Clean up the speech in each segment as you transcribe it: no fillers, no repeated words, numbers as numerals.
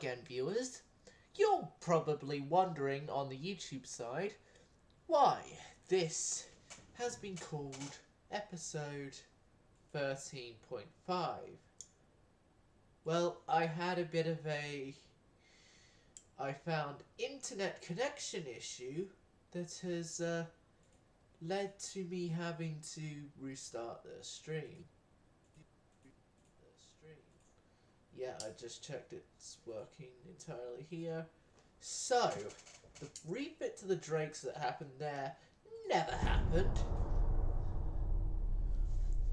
again, viewers. You're probably wondering on the YouTube side why this has been called episode 13.5. Well, I had a bit of I found internet connection issue that has led to me having to restart the stream. Yeah, I just checked it's working entirely here. So, the refit to the drakes that happened there never happened.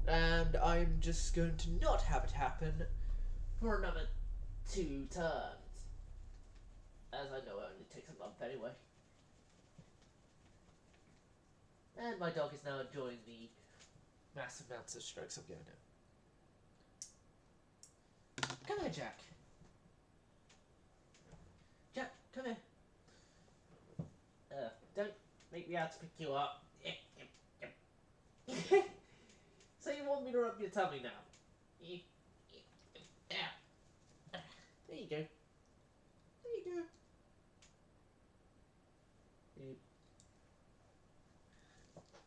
And I'm just going to not have it happen for another 2 turns. As I know it only takes a month anyway. And my dog is now enjoying the massive amounts of strokes I'm giving him. Come here, Jack. Jack, come here. Don't make me have to pick you up. So you want me to rub your tummy now? There you go. There you go.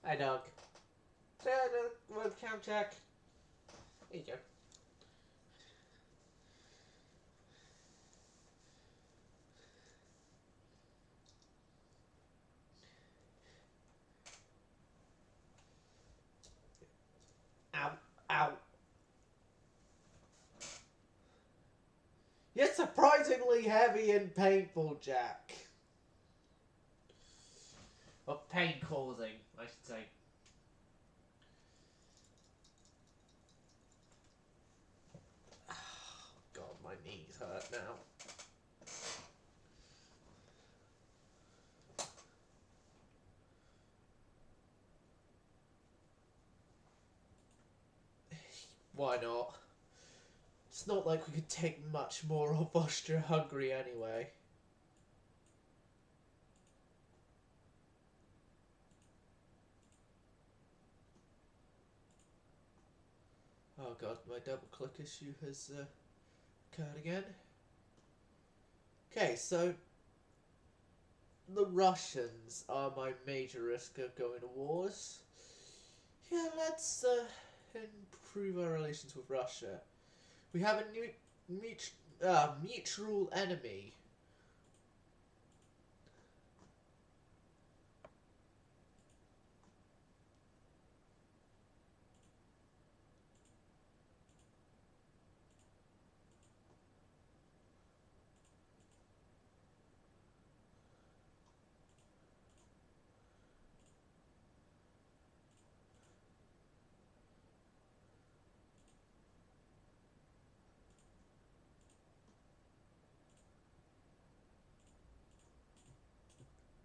Hi, dog. Say hi to webcam, Jack. There you go. Ow. Ow. You're surprisingly heavy and painful, Jack. Or pain causing, I should say. Oh, God, my knees hurt now. Why not? It's not like we could take much more of Austria-Hungary anyway. Oh god, my double click issue has occurred again. Okay, so the Russians are my major risk of going to wars. Yeah, let's improve our relations with Russia. We have a mutual enemy.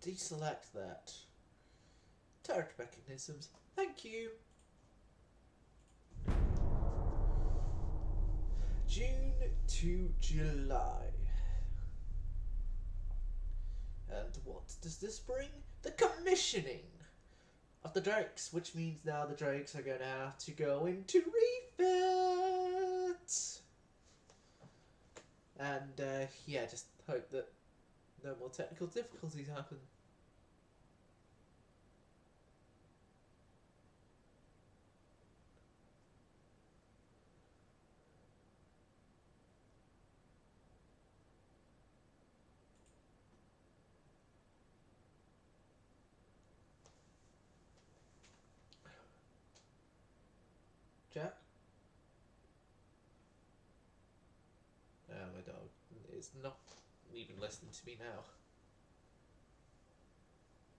Deselect that. Turret mechanisms. Thank you. June to July. And what does this bring? The commissioning of the drakes, which means now the drakes are going to have to go into refit. And yeah, just hope that no more technical difficulties happen. Jack? Oh, my dog is not even listening to me now.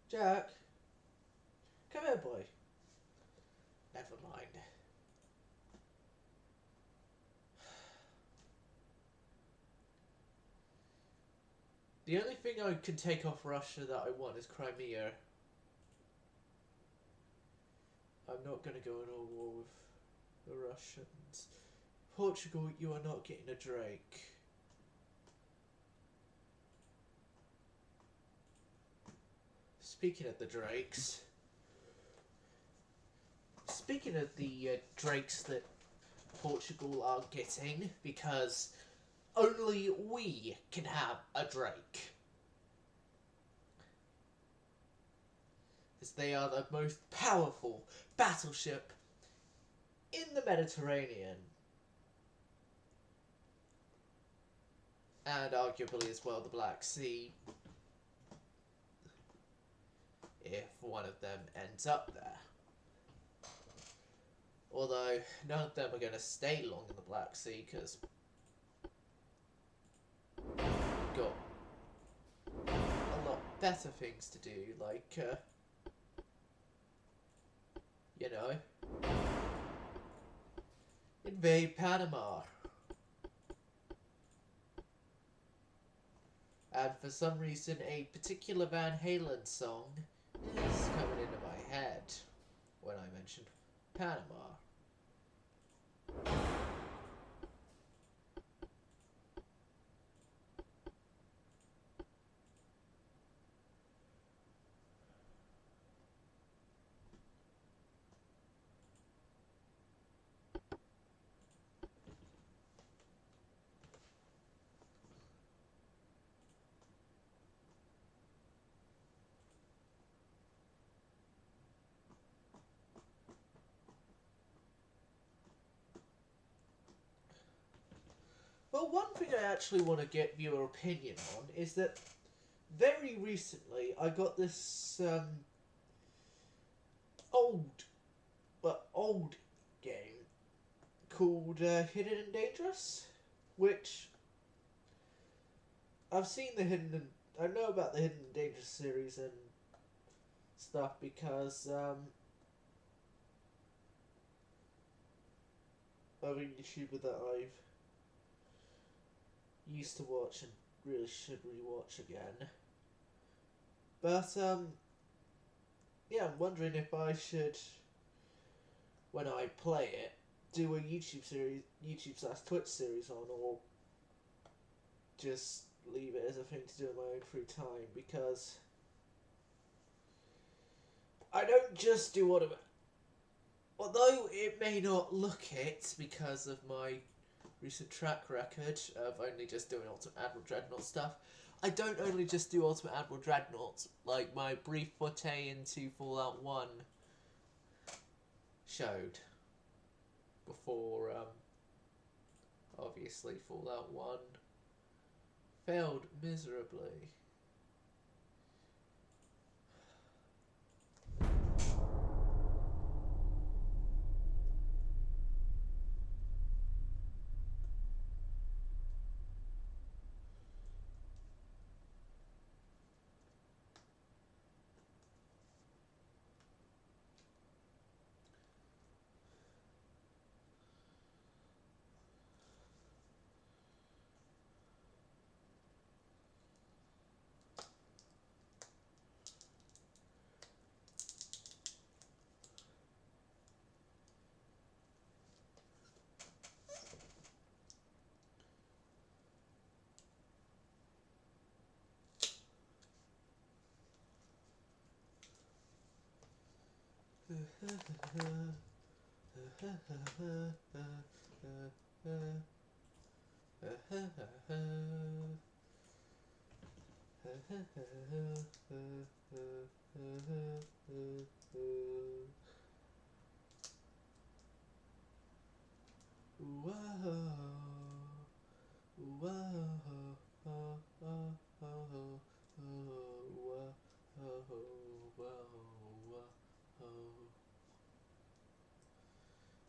Jack? Come here, boy. Never mind. The only thing I can take off Russia that I want is Crimea. I'm not going to go in a war with the Russians. Portugal, you are not getting a Drake. Speaking of the Drakes. Speaking of the Drakes that Portugal are getting, because only we can have a Drake. As they are the most powerful battleship in the Mediterranean. And arguably as well the Black Sea. If one of them ends up there. Although, none of them are going to stay long in the Black Sea, because we've got a lot better things to do, like, you know, invade Panama. And for some reason, a particular Van Halen song is coming into my head when I mentioned Panama. Well, one thing I actually want to get your opinion on is that very recently I got this old game called Hidden and Dangerous, which I've seen I know about the Hidden and Dangerous series and stuff because of a YouTuber that I've used to watch and really should rewatch again. But yeah, I'm wondering if I should, when I play it, do a YouTube/Twitch series on, or just leave it as a thing to do in my own free time, because I don't just do although it may not look it because of my recent track record of only just doing Ultimate Admiral Dreadnought stuff, I don't only just do Ultimate Admiral Dreadnoughts, like my brief foray into Fallout 1 showed. Before, obviously Fallout 1 failed miserably.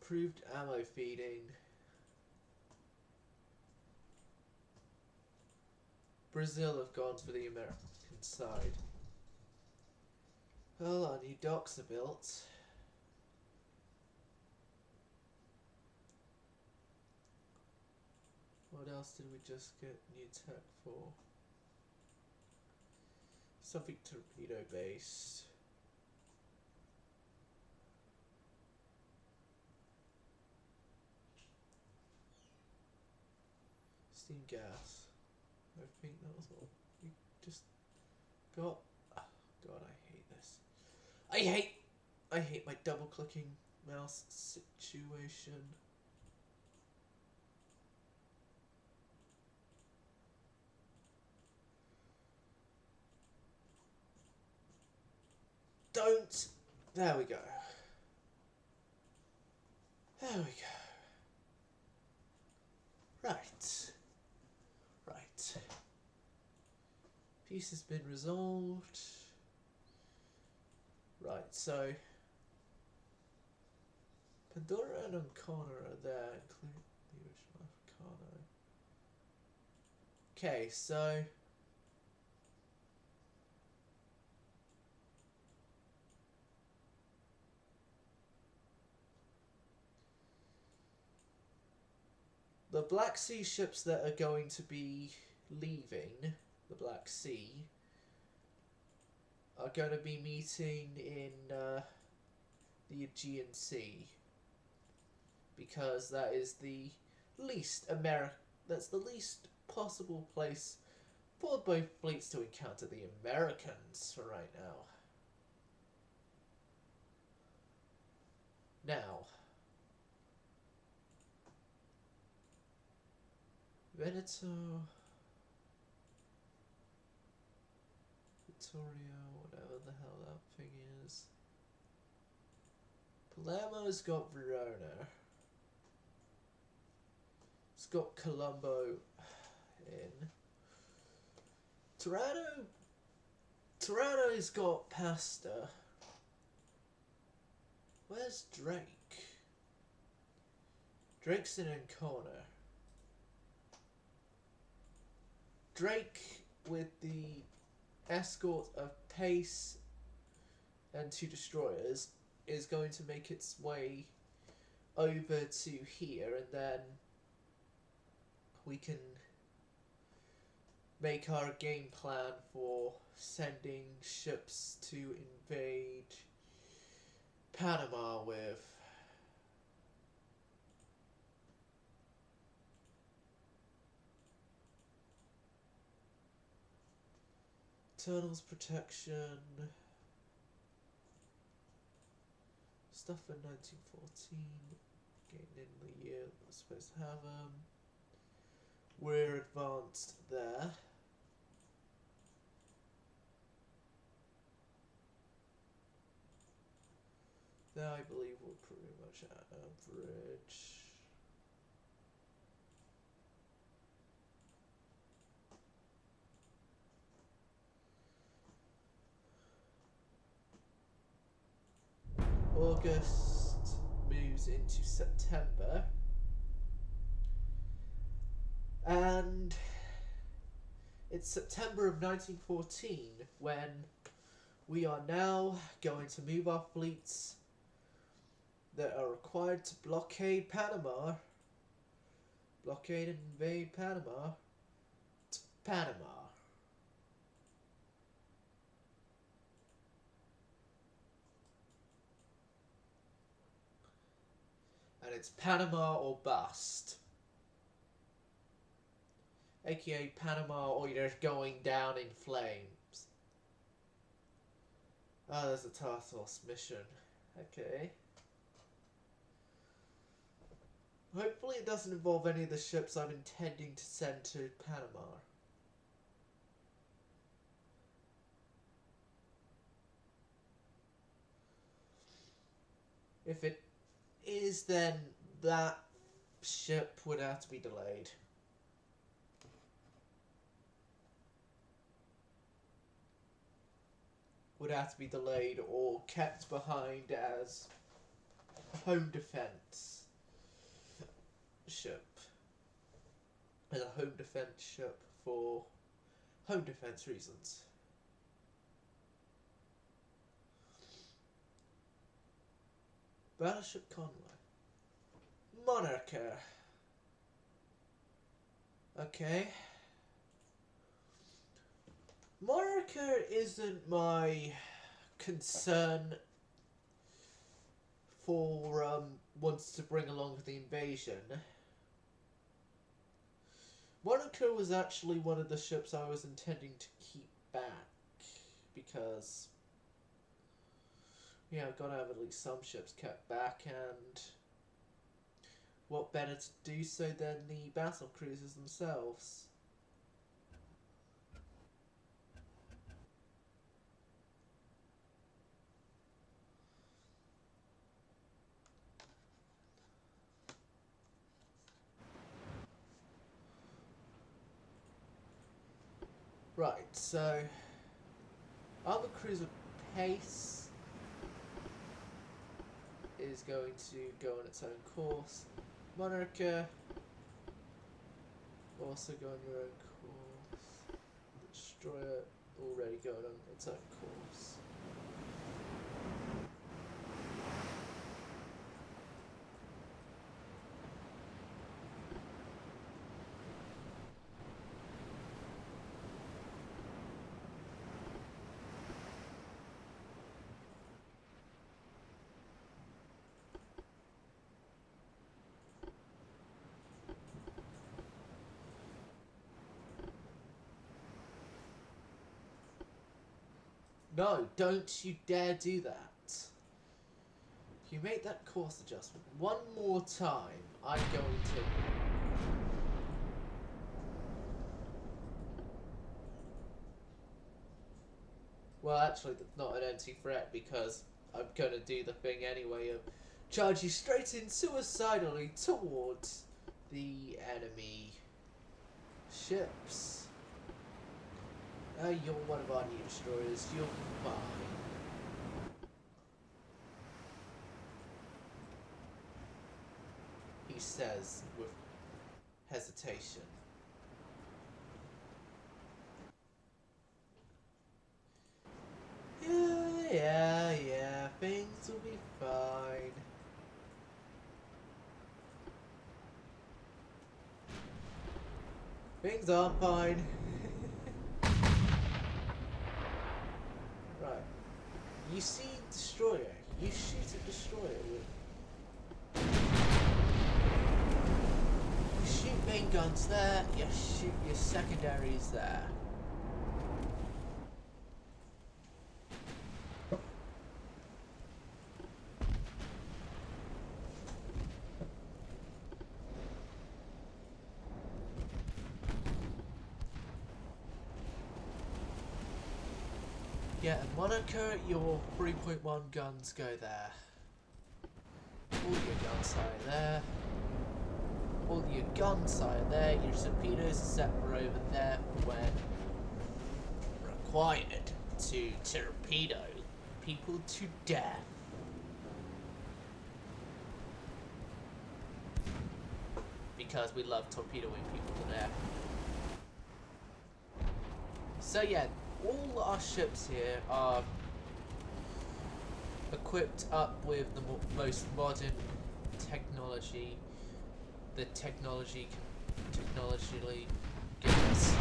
Improved ammo feeding. Brazil have gone for the American side. Well, our new docks are built. What else did we just get new tech for? Something torpedo based. Steam gas. I think that was all we just got. Oh, God, I hate this. I hate my double clicking mouse situation. Don't. There we go. There we go. Right. Right. Peace has been resolved. Right, so Pandora and Ancona are there, including the original Africano. Okay, so the Black Sea ships that are going to be leaving the Black Sea are going to be meeting in the Aegean Sea, because that is the least that's the least possible place for both fleets to encounter the Americans for right now. Now, Veneto, Vittoria, whatever the hell that thing is. Palermo's got Verona. It's got Colombo in. Tirano's got Pasta. Where's Drake? Drake's in Ancona. Drake, with the escort of Pace and 2 destroyers, is going to make its way over to here, and then we can make our game plan for sending ships to invade Panama with. Tunnels protection. Stuff in 1914. Getting in the year that we're supposed to have them. We're advanced there. There, I believe we're pretty much at average. August moves into September, and it's September of 1914 when we are now going to move our fleets that are required to blockade Panama, blockade and invade Panama, to Panama. And it's Panama or bust. AKA Panama or you're going down in flames. Oh, there's a Tartos mission. Okay. Hopefully it doesn't involve any of the ships I'm intending to send to Panama. If it is, then that ship would have to be delayed. Would have to be delayed or kept behind as home defense ship. As a home defense ship for home defense reasons. Battleship Convoy. Monarcha. Okay. Monarcha isn't my concern for wants to bring along the invasion. Monarcha was actually one of the ships I was intending to keep back because yeah, I've got to have at least some ships kept back, and what better to do so than the battle cruisers themselves. Right, so armor cruiser Pace is going to go on its own course. Monarcha also go on your own course. Destroyer already going on its own course. No, don't you dare do that. If you make that course adjustment one more time, I'm going to... Well, actually, that's not an empty threat because I'm going to do the thing anyway of charge you straight in suicidally towards the enemy ships. You're one of our new destroyers, you're fine. He says with hesitation. Yeah, things will be fine. Things aren't fine. Right. You see destroyer, you shoot at destroyer with... You shoot main guns there, you shoot your secondaries there. Yeah, and Monaco, your 3.1 guns go there. All your guns are there. All your guns are there. Your torpedoes are set for over there when required to torpedo people to death. Because we love torpedoing people to death. So yeah, all our ships here are equipped up with the most modern technology. The technologically gives us.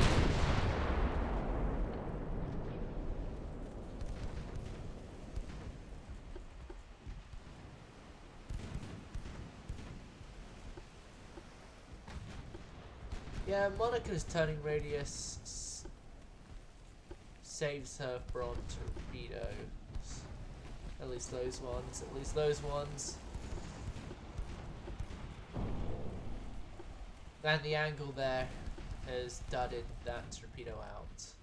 Yeah, Monica's turning radius saves her from torpedoes. At least those ones. And the angle there has dudded that torpedo out.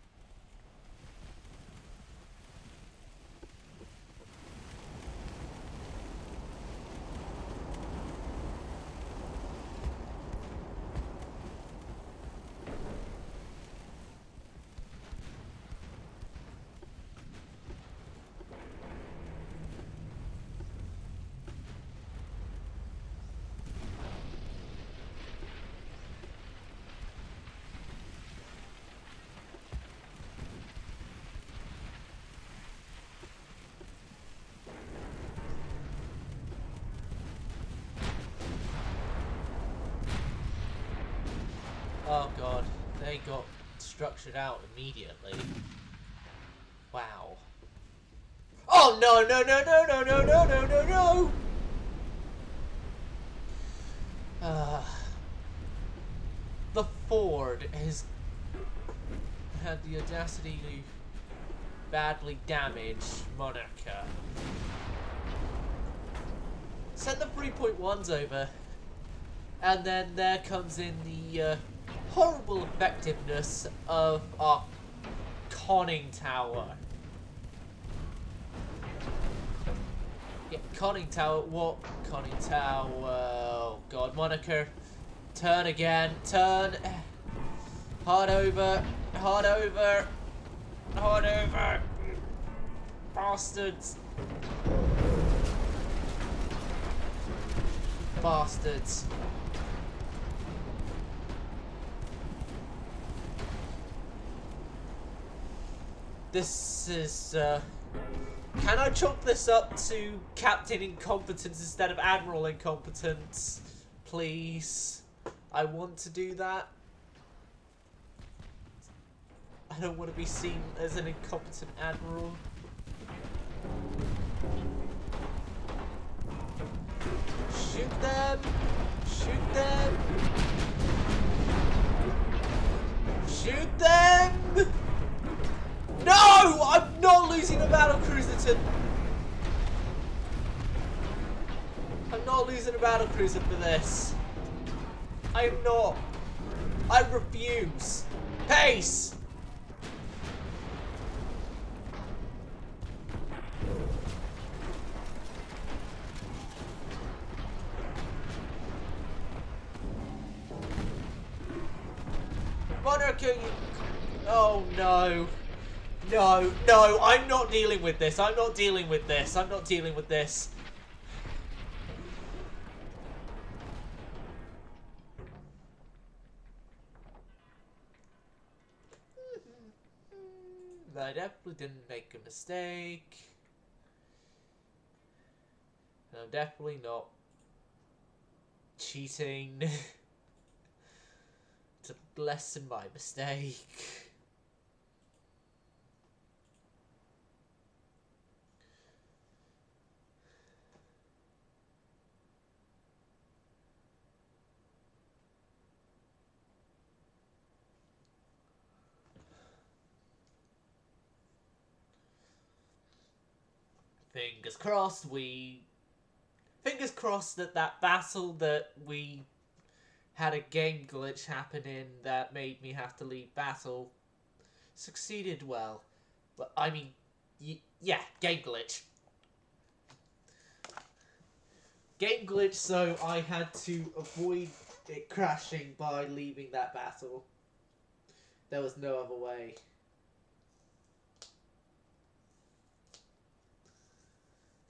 Oh god, they got structured out immediately. Wow. Oh no! The Ford has had the audacity to badly damage Monarcha. Send the 3.1s over, and then there comes in the horrible effectiveness of our conning tower. Yeah, conning tower. What conning tower? Oh god, Monaco, turn again, turn. Hard over. Hard over. Hard over. Bastards. Bastards. This is, can I chalk this up to Captain Incompetence instead of Admiral Incompetence? Please. I want to do that. I don't want to be seen as an incompetent Admiral. Shoot them! Shoot them! Shoot them! No! I'm not losing a battle cruiser I'm not losing a battle cruiser for this. I'm not. I refuse. Pace! Monarchy! Oh no. No, no, I'm not dealing with this. I'm not dealing with this. I'm not dealing with this. I definitely didn't make a mistake. And I'm definitely not cheating to lessen my mistake. Fingers crossed Fingers crossed that battle that we had a game glitch happen in that made me have to leave battle succeeded well. But, I mean, yeah, game glitch. Game glitch, so I had to avoid it crashing by leaving that battle. There was no other way.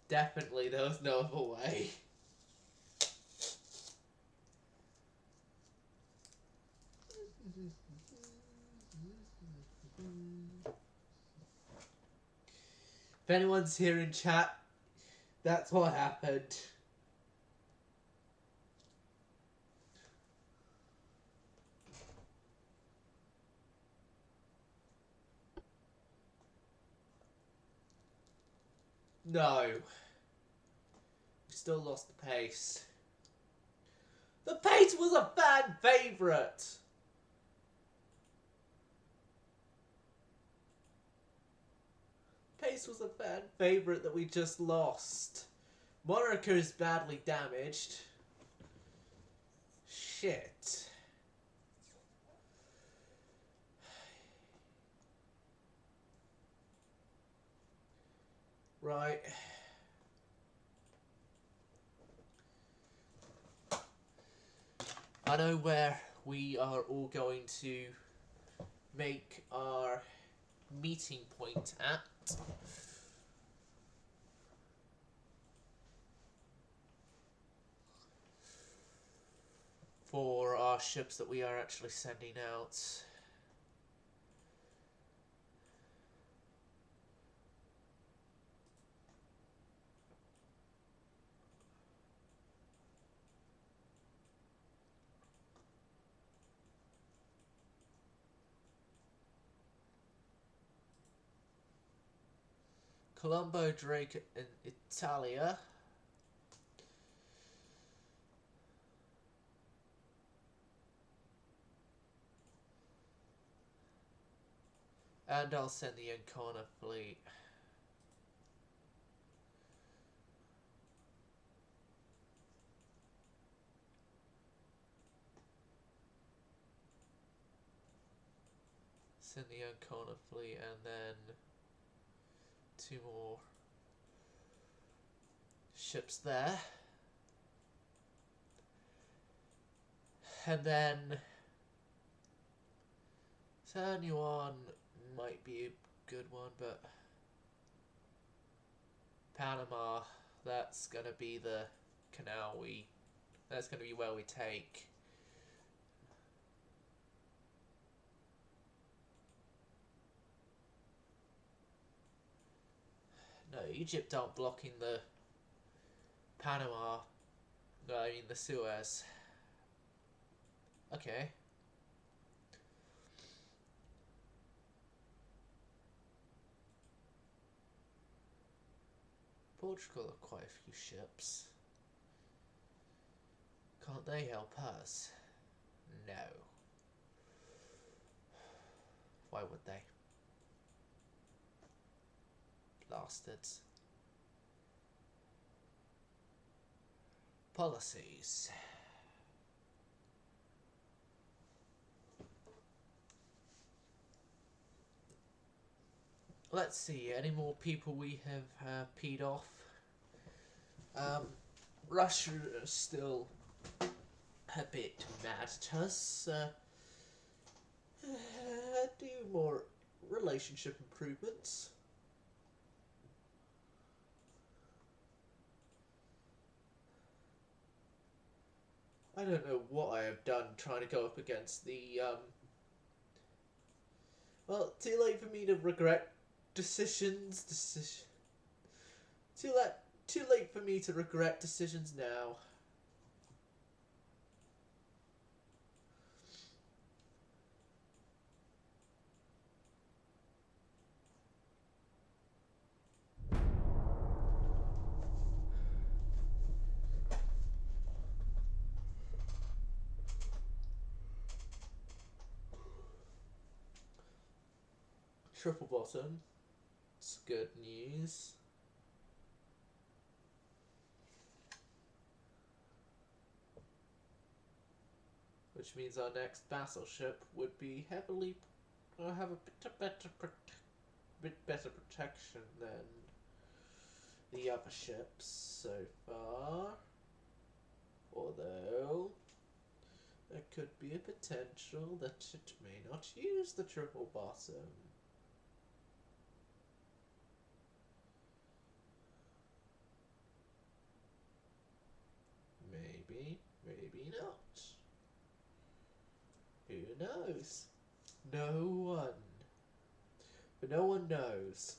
Definitely, there was no other way. If anyone's here in chat, that's what happened. No. We still lost the pace. The pace was a fan favourite! Pace was a fan favourite that we just lost. Monaco's badly damaged. Shit. Right. I know where we are all going to make our meeting point at. For our ships that we are actually sending out. Colombo, Drake, and Italia. And I'll send the Ancona fleet. Send the Ancona fleet and then 2 more ships there. And then Turn you on might be a good one, but Panama, that's gonna be the canal that's gonna be where we take. No, Egypt aren't blocking the Panama. No, I mean the Suez. Okay. Portugal have quite a few ships. Can't they help us? No. Why would they? Bastards. Policies. Let's see, any more people we have peed off? Russia is still a bit mad at us. Do more relationship improvements. I don't know what I have done trying to go up against the, well, too late for me to regret decisions. Too late for me to regret decisions now. Triple bottom. It's good news. Which means our next battleship would be heavily have a bit better protection than the other ships so far. Although there could be a potential that it may not use the triple bottom. Maybe, maybe not. Who knows? No one. But no one knows.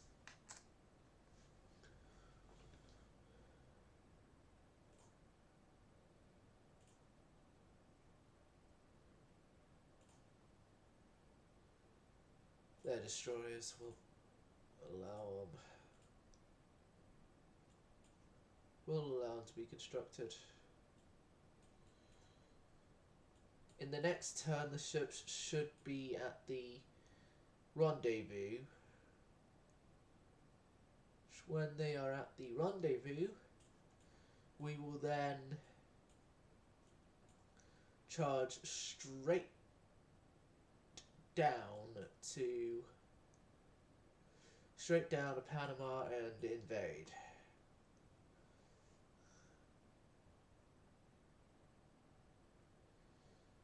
Their destroyers will allow them to be constructed. In the next turn, the ships should be at the rendezvous. When they are at the rendezvous, we will then charge straight down to Panama and invade.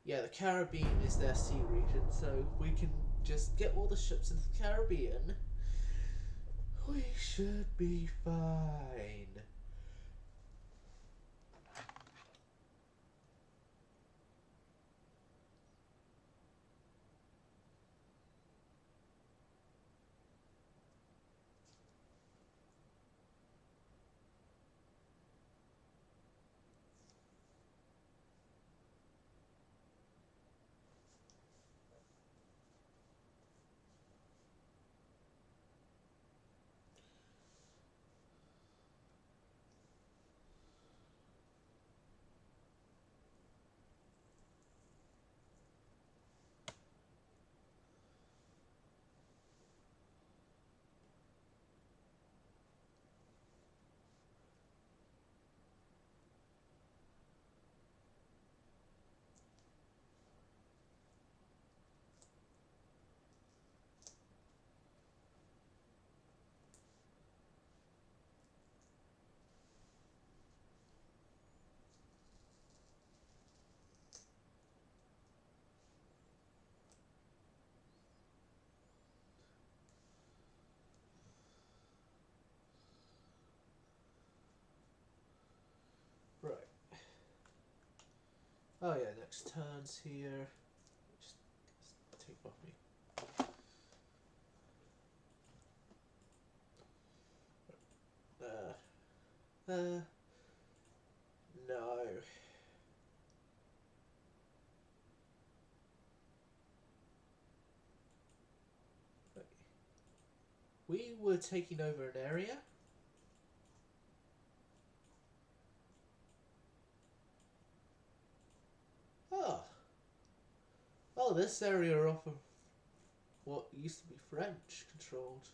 Yeah, the Caribbean is their sea region, so we can just get all the ships into the Caribbean. We should be fine. Oh yeah, next turn's here. Just take off me. No. We were taking over an area. Oh. Oh, this area off of what used to be French controlled.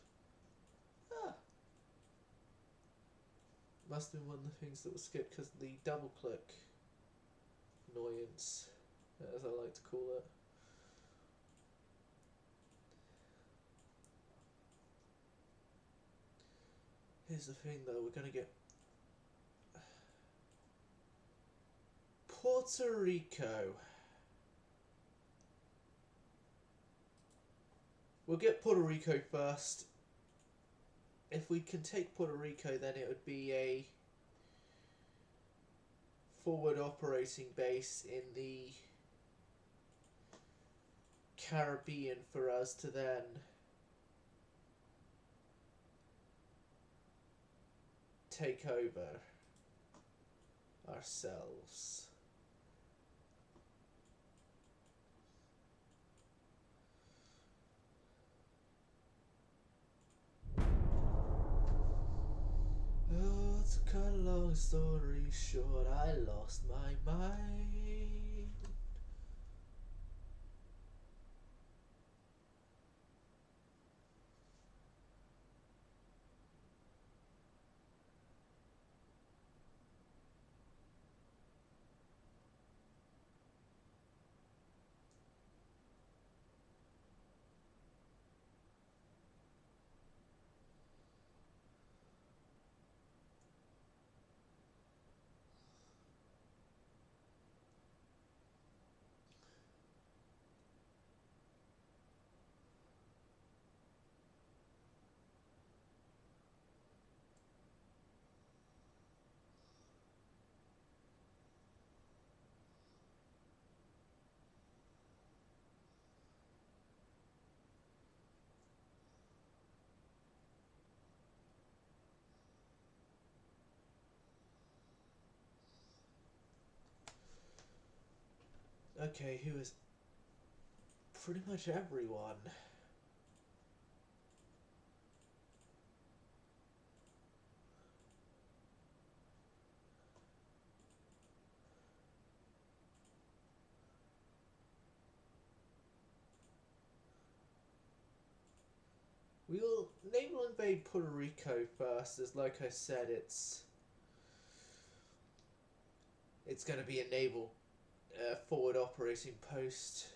Ah. Must have been one of the things that was skipped because of the double click annoyance, as I like to call it. Here's the thing though, we're gonna get Puerto Rico. We'll get Puerto Rico first. If we can take Puerto Rico, then it would be a forward operating base in the Caribbean for us to then take over ourselves. Oh, to cut a long story short, I lost my mind. Okay, who is pretty much everyone. We'll naval invade Puerto Rico first, as like I said, it's going to be a naval forward operating post.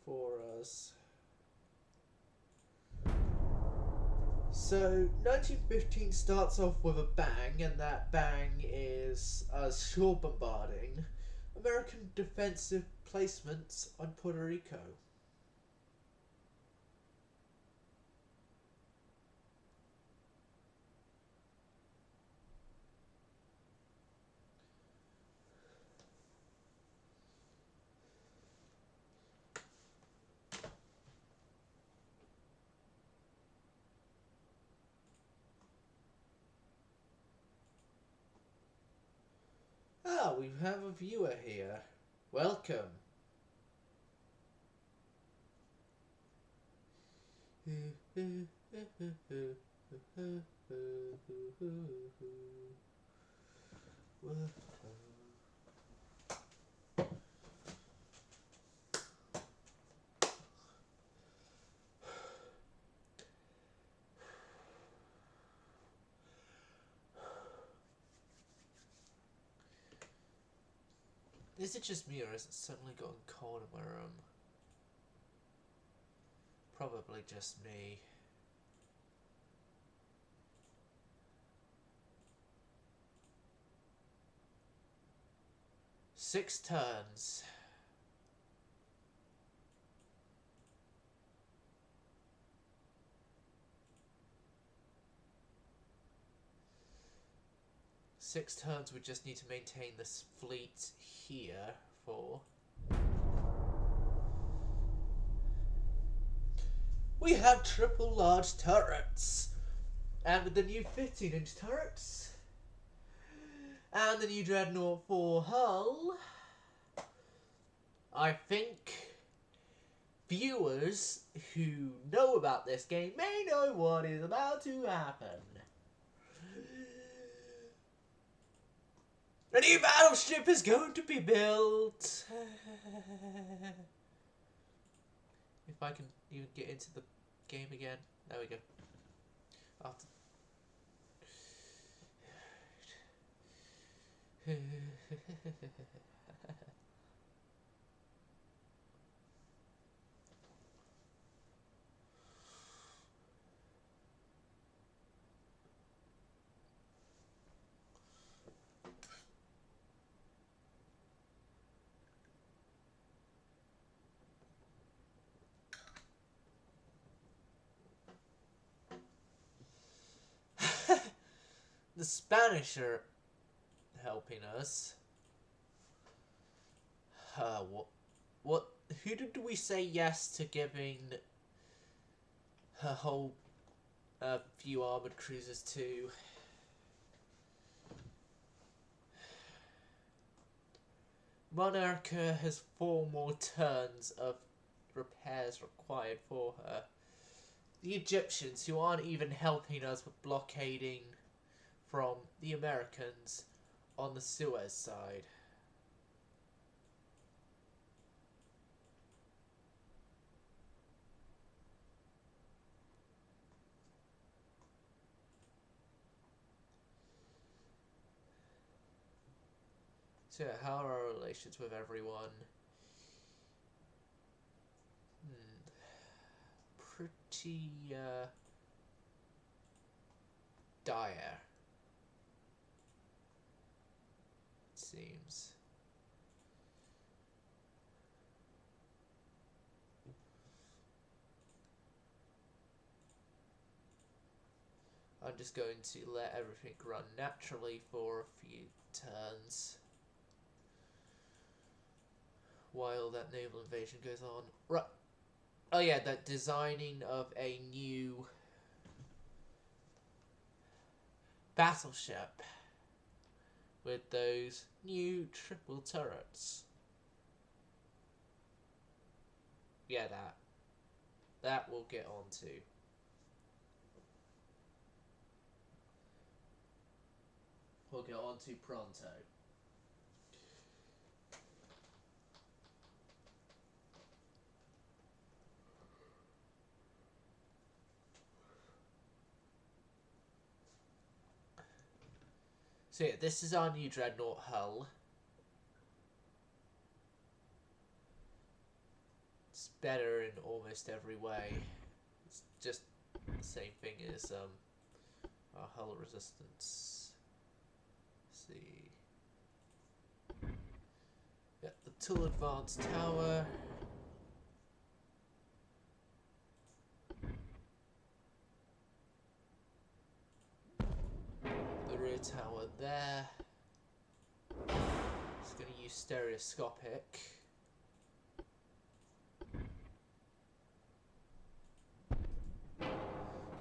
For us. So 1915 starts off with a bang, and that bang is us shore bombarding American defensive placements on Puerto Rico. Ah, we have a viewer here. Welcome. Is it just me, or is it suddenly gotten cold in my room? Probably just me. Six turns. 6 turns we just need to maintain this fleet here for... We have triple large turrets! And with the new 15-inch turrets and the new dreadnought 4 hull, I think viewers who know about this game may know what is about to happen. A new battleship is going to be built. If I can even get into the game again. There we go. After the Spanish are helping us. What? Who did we say yes to giving a whole few armored cruisers to? Monarcha has 4 more turns of repairs required for her. The Egyptians, who aren't even helping us with blockading from the Americans on the Suez side. So how are our relations with everyone? Pretty dire, it seems. I'm just going to let everything run naturally for a few turns while that naval invasion goes on. Right. Oh yeah, that designing of a new battleship with those new triple turrets. Yeah, that we'll get on to. We'll get on to pronto. So yeah, this is our new dreadnought hull. It's better in almost every way. It's just the same thing as our hull resistance. Let's see. Yeah, the Tool Advanced Tower. The rear tower there. It's going to use stereoscopic.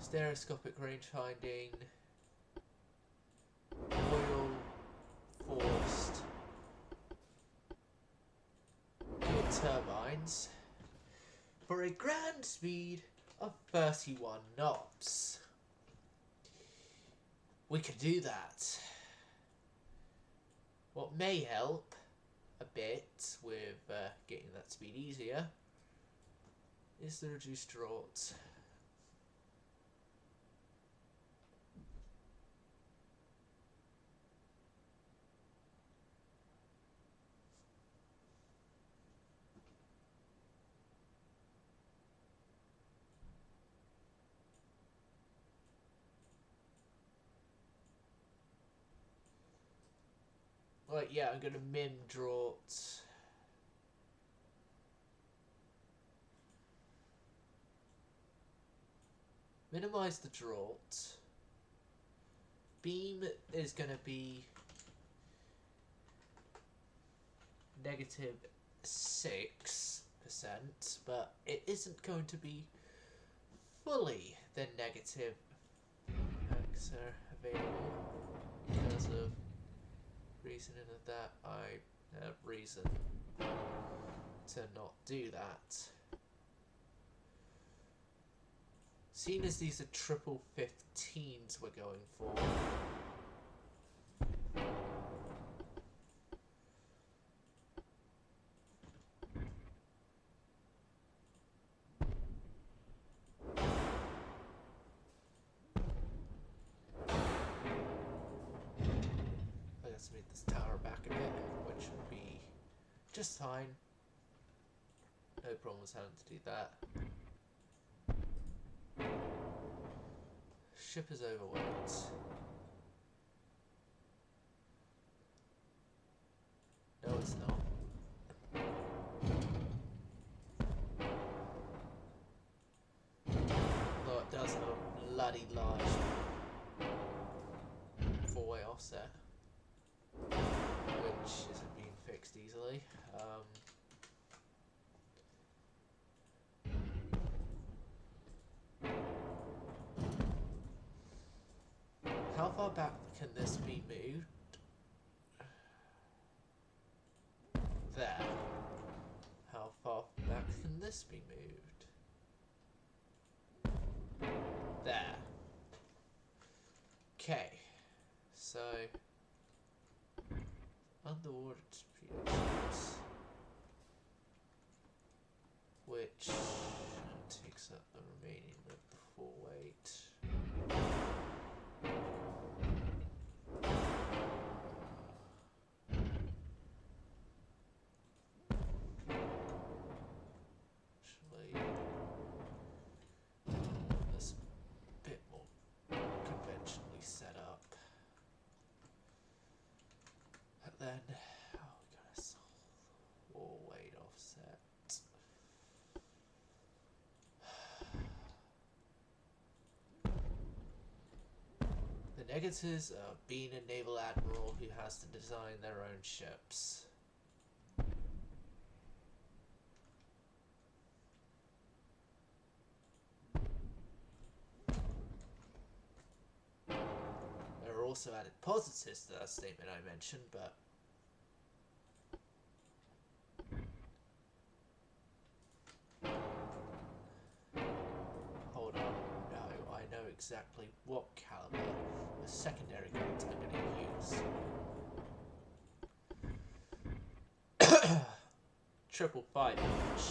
Stereoscopic range finding. Oil forced. Good turbines. For a grand speed of 31 knots. We can do that. What may help a bit with getting that speed easier is the reduced draught. Right, yeah, I'm going to min draught. Minimize the draught. Beam is going to be negative 6%, but it isn't going to be fully the negative. Banks are available because of reasoning of that. I have reason to not do that. Seeing as these are triple 15s we're going for, I guess move this tower back a bit, which would be just fine. No problems having to do that. Ship is overweight. No, it's not. Although it does have a bloody large four-way offset, which isn't being fixed easily. How far back can this be moved? There. How far back can this be moved? There. Okay. So, underwater distributions, which takes up the remaining of the full weight. Actually, this a bit more conventionally set up. And then, oh, we got a full weight offset. The negatives are being a naval admiral who has to design their own ships. There are also added positives to that statement I mentioned, but hold on, no, I know exactly what caliber the secondary guns I'm going to use. Triple 5-inch.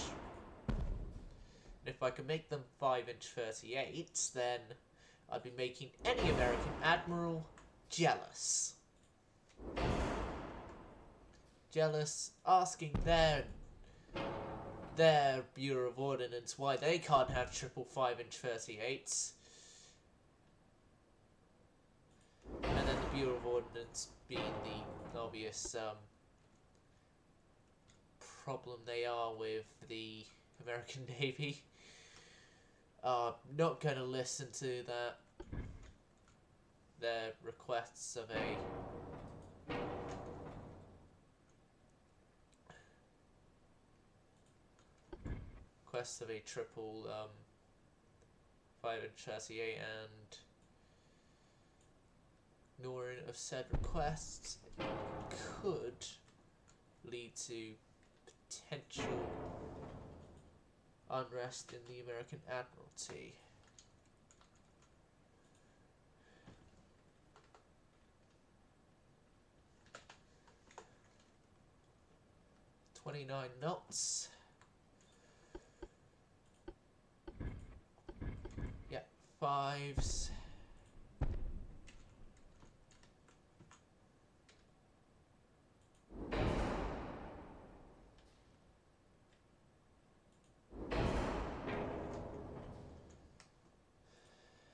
If I can make them 5-inch 38s, then I'd be making any American admiral jealous. Jealous, asking their Bureau of Ordnance why they can't have triple 5-inch 38s. And then the Bureau of Ordnance being the obvious problem they are with the American Navy. Not going to listen to that. Their requests of a triple 5-inch 38 and ignoring of said requests could lead to potential unrest in the American Admiralty. "29 knots. Yep, 5s.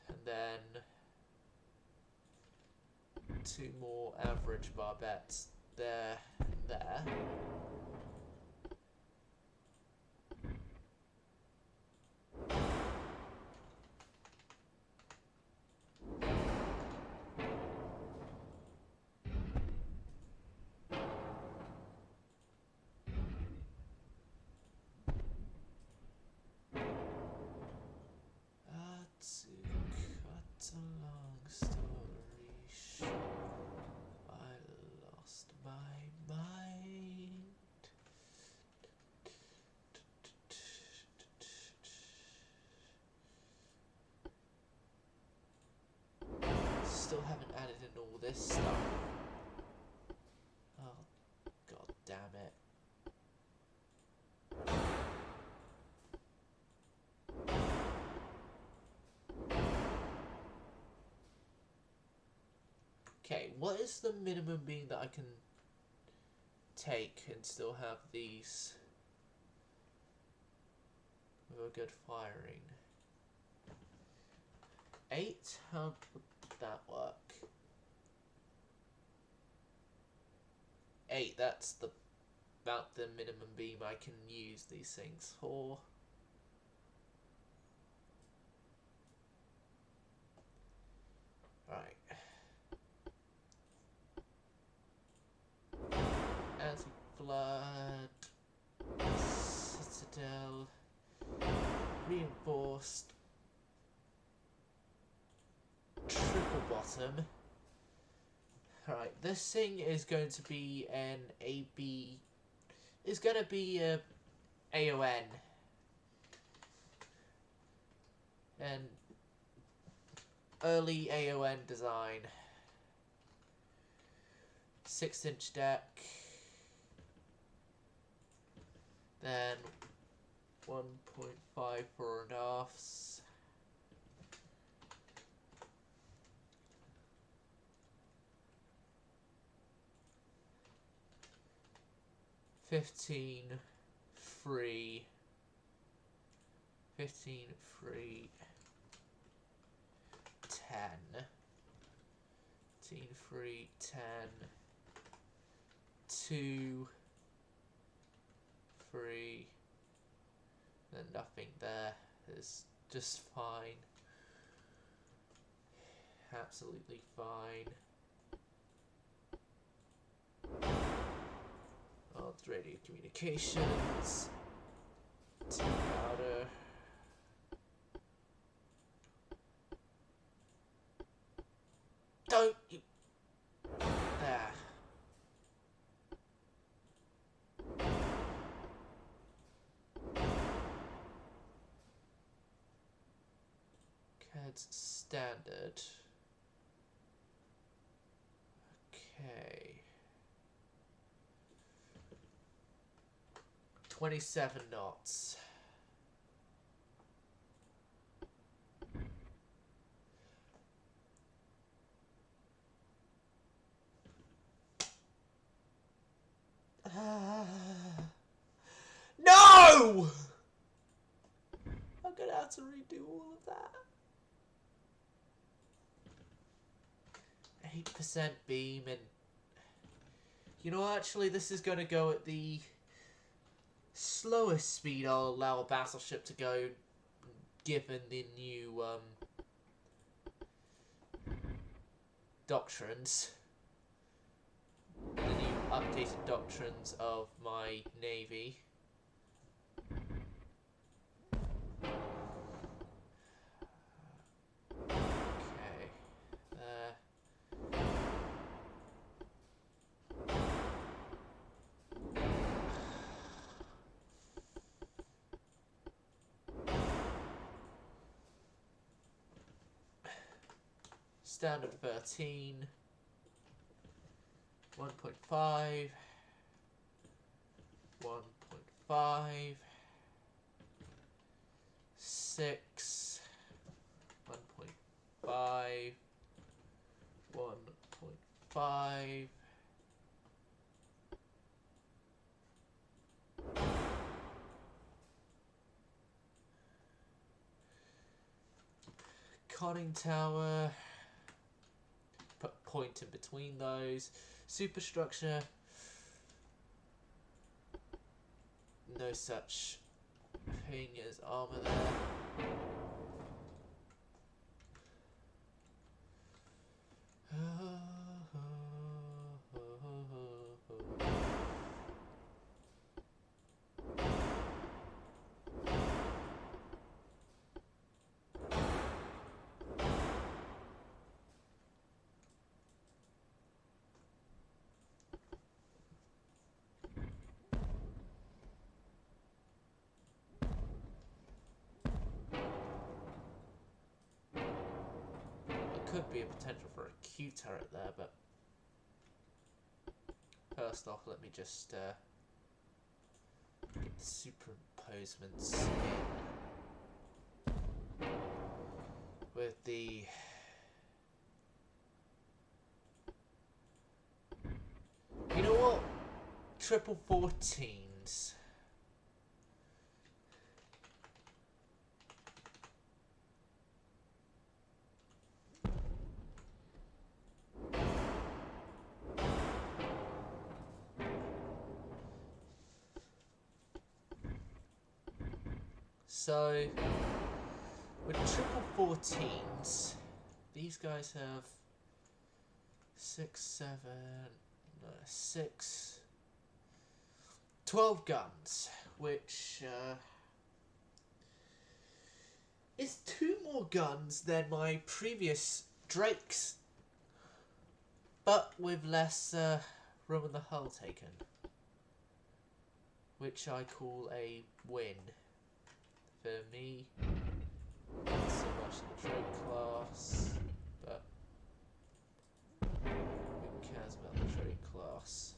And then 2 more average barbettes there and there. in all this stuff. Oh, god damn it. Okay, what is the minimum beam that I can take and still have these with a good firing? 8? How would that work? 8, that's about the minimum beam I can use these things for. Right. Anti-flood, citadel, reinforced, triple bottom. Right, this thing is going to be an AB. It's going to be a AON. An early AON design. 6-inch deck. Then 1.5 4.5s. $15 free. 15 free. 10. 15 free. 10. 2 free. Then nothing there is just fine. Absolutely fine. Odds radio communications. Powder. Don't you. There. CAD's standard. Okay. 27 knots. No! I'm gonna have to redo all of that. 8% beam and... You know, actually, this is gonna go at the slowest speed I'll allow a battleship to go, given the new, doctrines. The new updated doctrines of my navy. Okay, there. Standard 13. 1.5. 1.5. 6. 1.5. 1.5. Conning tower. Put a point in between those. Superstructure. No such thing as armor there. could be a potential for a Q turret there, but first off, let me just get the superimposements in with the you know what? Triple 14s. So, with triple 14s, these guys have 6, 7, no, 6, 12 guns, which is 2 more guns than my previous Drakes, but with less room in the hull taken, which I call a win. For me, not so much in the Drake class, but who cares about the Drake class?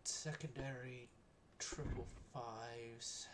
Secondary triple 5s.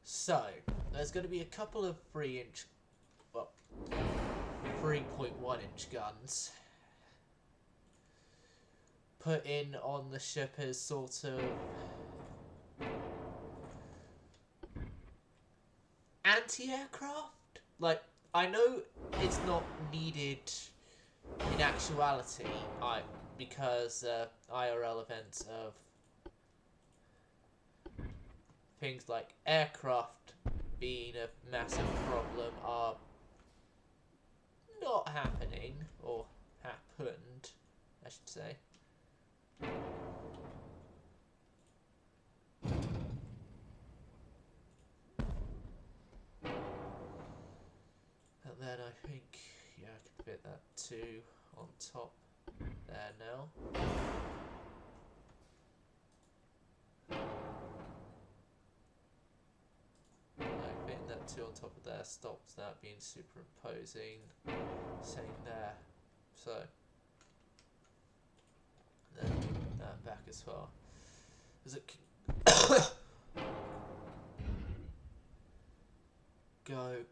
So, there's going to be a couple of 3-inch, well, 3.1-inch guns put in on the ship as sort of anti-aircraft. Like, I know it's not needed in actuality, because IRL events of things like aircraft being a massive problem are not happening, or happened, I should say. And then I think, yeah, I can fit that 2 on top there now. Fitting that 2 on top of there stops that being superimposing. Same there. So, then move that back as far as it can go.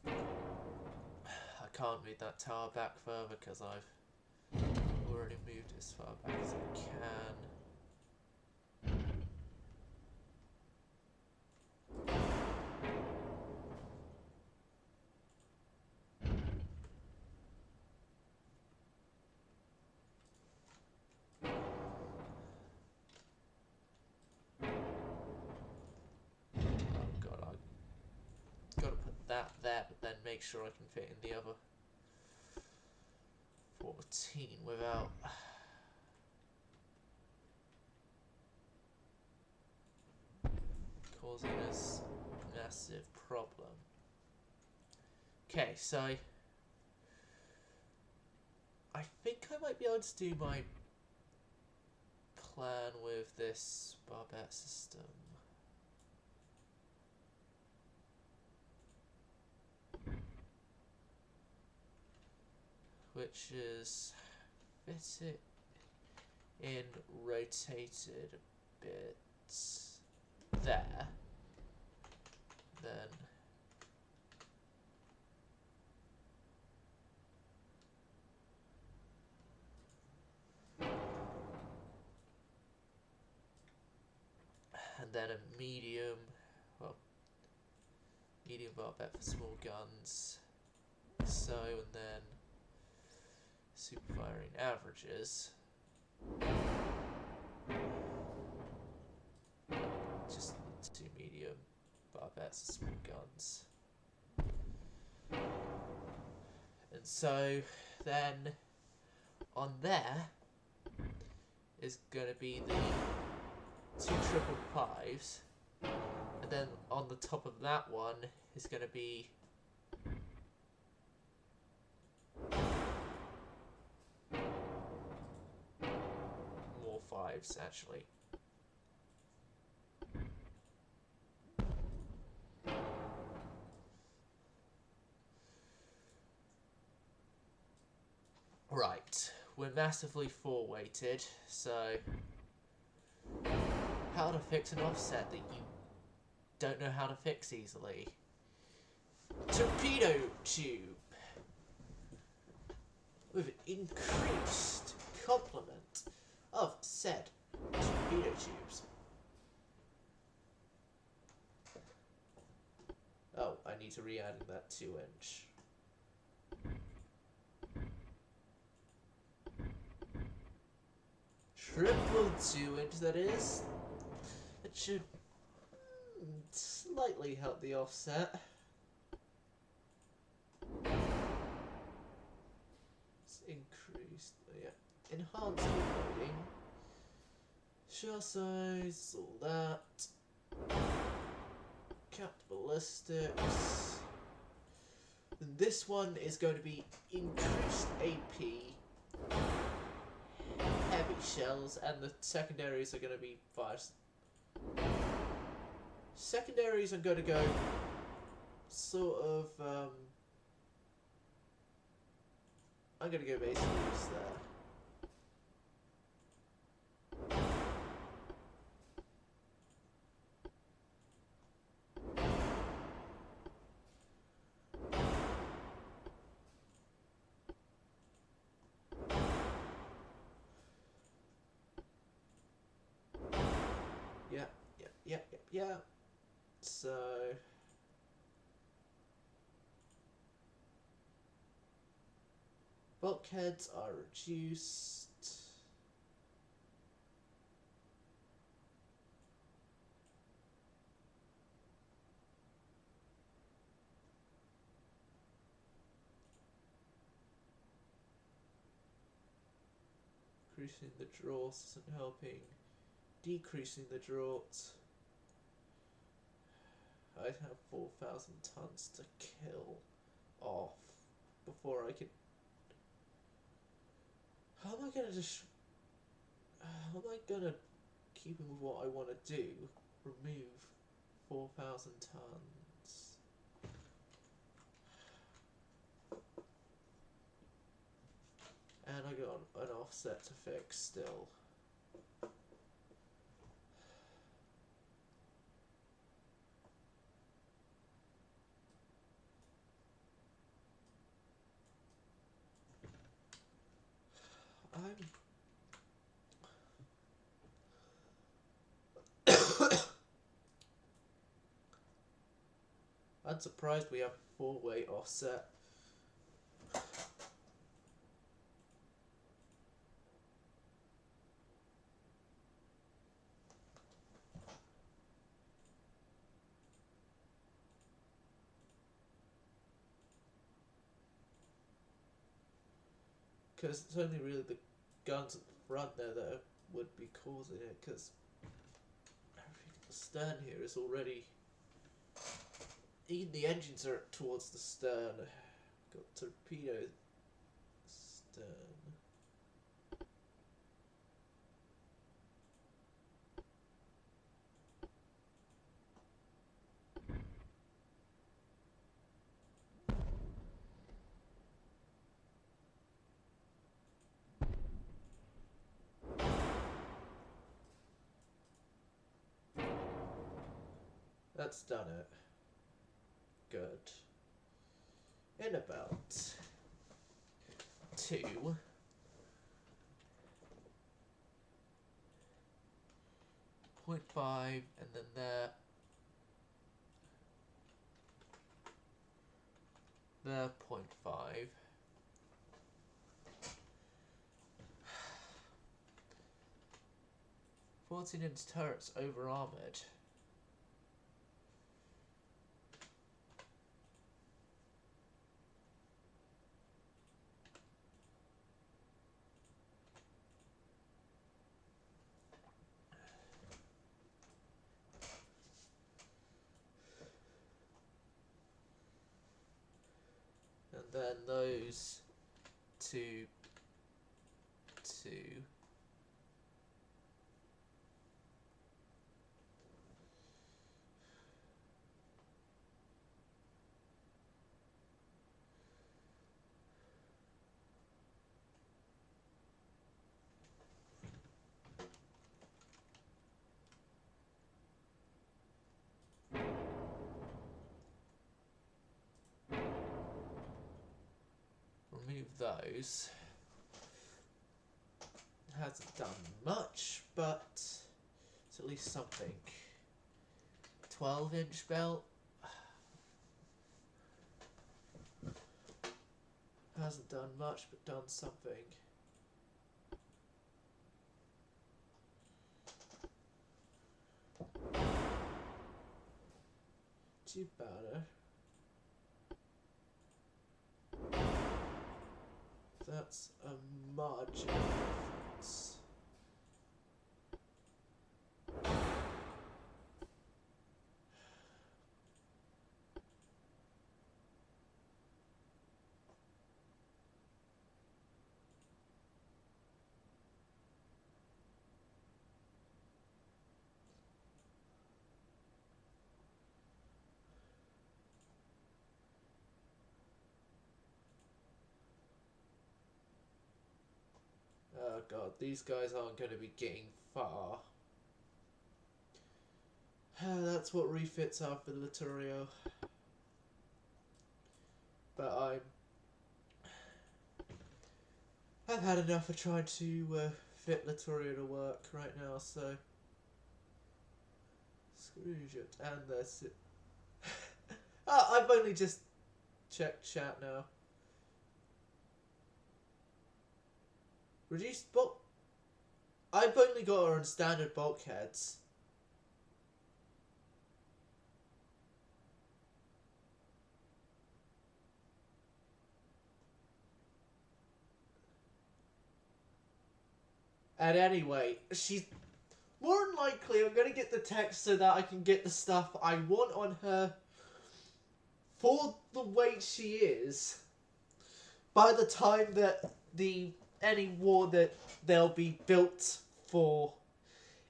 I can't move that tower back further because I've already moved as far back as I can. That there, but then make sure I can fit in the other 14 without causing us massive problem. Okay, so I think I might be able to do my plan with this barbette system. Which is fit it in rotated bits there, then and then a medium barbette for small guns, so, and then super firing averages. Just need 2 medium barbettes for small guns. And so then on there is going to be the 2 555s, and then on the top of that one is going to be more 5s actually. Right, we're massively 4-weighted, so how to fix an offset that you don't know how to fix easily. Torpedo tube with an increased complement of said torpedo tubes. Oh, I need to re-add in that 2-inch. Triple 2-inch, that is. It should slightly help the offset. It's increased, yeah. Enhanced loading. Shell size, all that. Capped ballistics. And this one is going to be increased AP. Heavy shells, and the secondaries are going to be 5s. Secondaries are going to go sort of, I'm going to go basically just there. Yeah. So bulkheads are reduced. Increasing the draught isn't helping. Decreasing the draught. I'd have 4,000 tons to kill off before I could. How am I gonna how am I gonna keep with what I want to do? Remove 4,000 tons. And I got an offset to fix still. I'm surprised we have a 4-weight offset. Because it's only really the guns at the front there that would be causing it, because everything else stern here is already... Even the engines are towards the stern. Got torpedo stern. That's done it. Good. In about 2.5, and then there. There, 0.5. "14-inch turrets over-armoured." And then those two. Remove those. Hasn't done much, but it's at least something. 12-inch belt. Hasn't done much, but done something. Too better. That's a margin difference. Oh god, these guys aren't going to be getting far. That's what refits are for the Littorio. But I've had enough of trying to fit Littorio to work right now, so screws it. And that's it. Oh, I've only just checked chat now. Reduced bulk. I've only got her on standard bulkheads. And anyway, she's more than likely I'm going to get the text so that I can get the stuff I want on her for the weight she is. By the time that any war that they'll be built for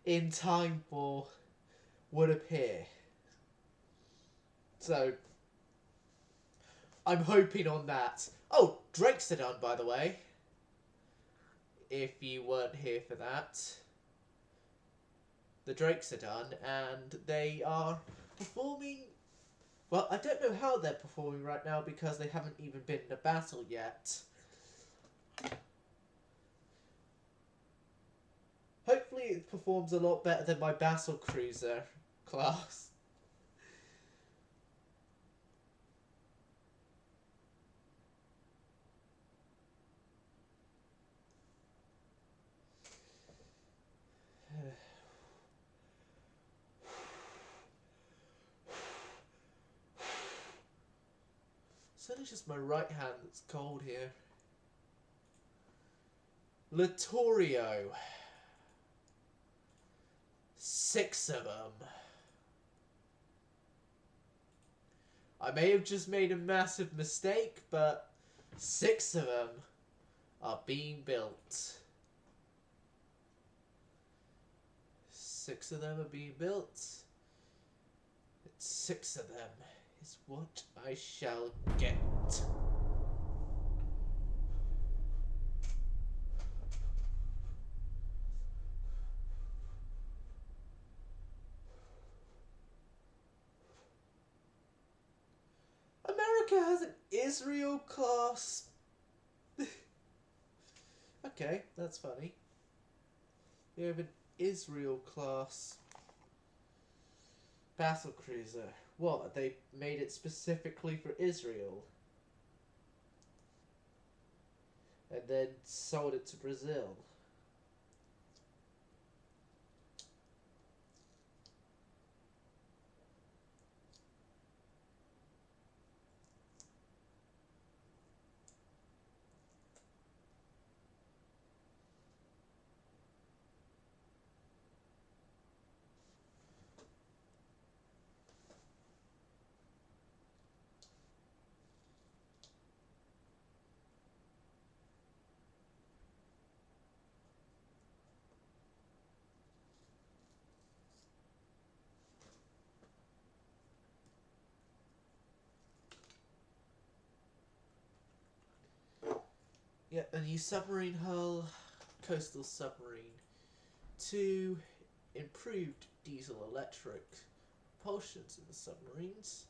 in time for would appear. So I'm hoping on that. Oh, Drakes are done, by the way. If you weren't here for that. The Drakes are done, and they are performing... Well, I don't know how they're performing right now because they haven't even been in a battle yet. Hopefully it performs a lot better than my battle cruiser class. It's only just my right hand that's cold here. Littorio. 6 of them. I may have just made a massive mistake, but 6 of them are being built. 6 of them are being built. 6 of them is what I shall get. America has an Israel class. Okay, that's funny. We have an Israel class battle cruiser. What? They made it specifically for Israel and then sold it to Brazil. Yeah, a new submarine hull, coastal submarine. 2 improved diesel-electric propulsions in the submarines.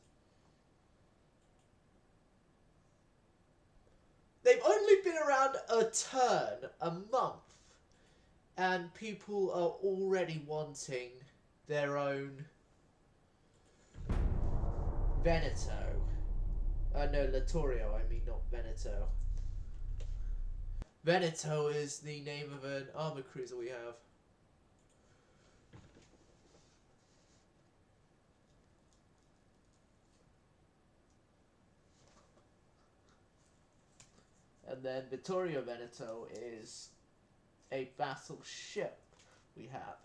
They've only been around a turn, a month, and people are already wanting their own Veneto. No, Littorio, I mean, not Veneto. Veneto is the name of an armor cruiser we have. And then Vittorio Veneto is a battleship we have.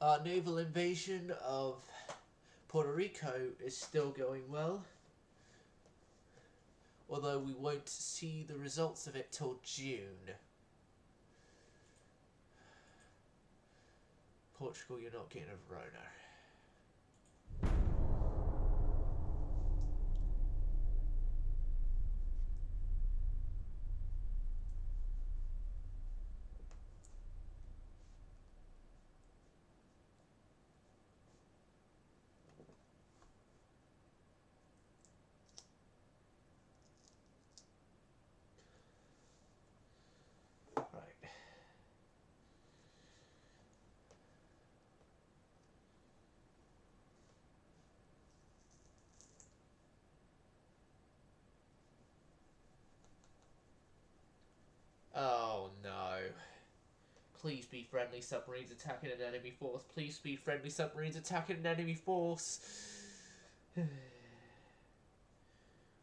Our naval invasion of Puerto Rico is still going well, although we won't see the results of it till June. Portugal, you're not getting a Rona. Right. Oh no. Please be friendly submarines attacking an enemy force. Please be friendly submarines attacking an enemy force.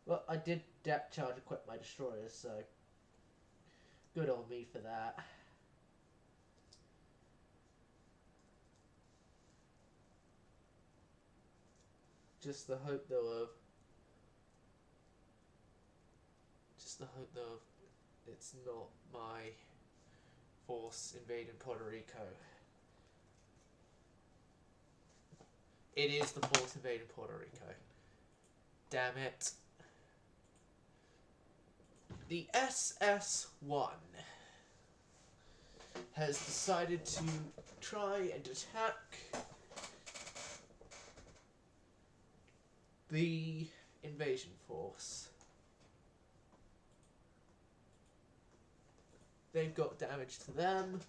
Well, I did depth charge equip my destroyers, so good on me for that. Just the hope though of it's not my force invading Puerto Rico. It is the force invading Puerto Rico. Damn it. The SS-1 has decided to try and attack the invasion force. They've got damage to them.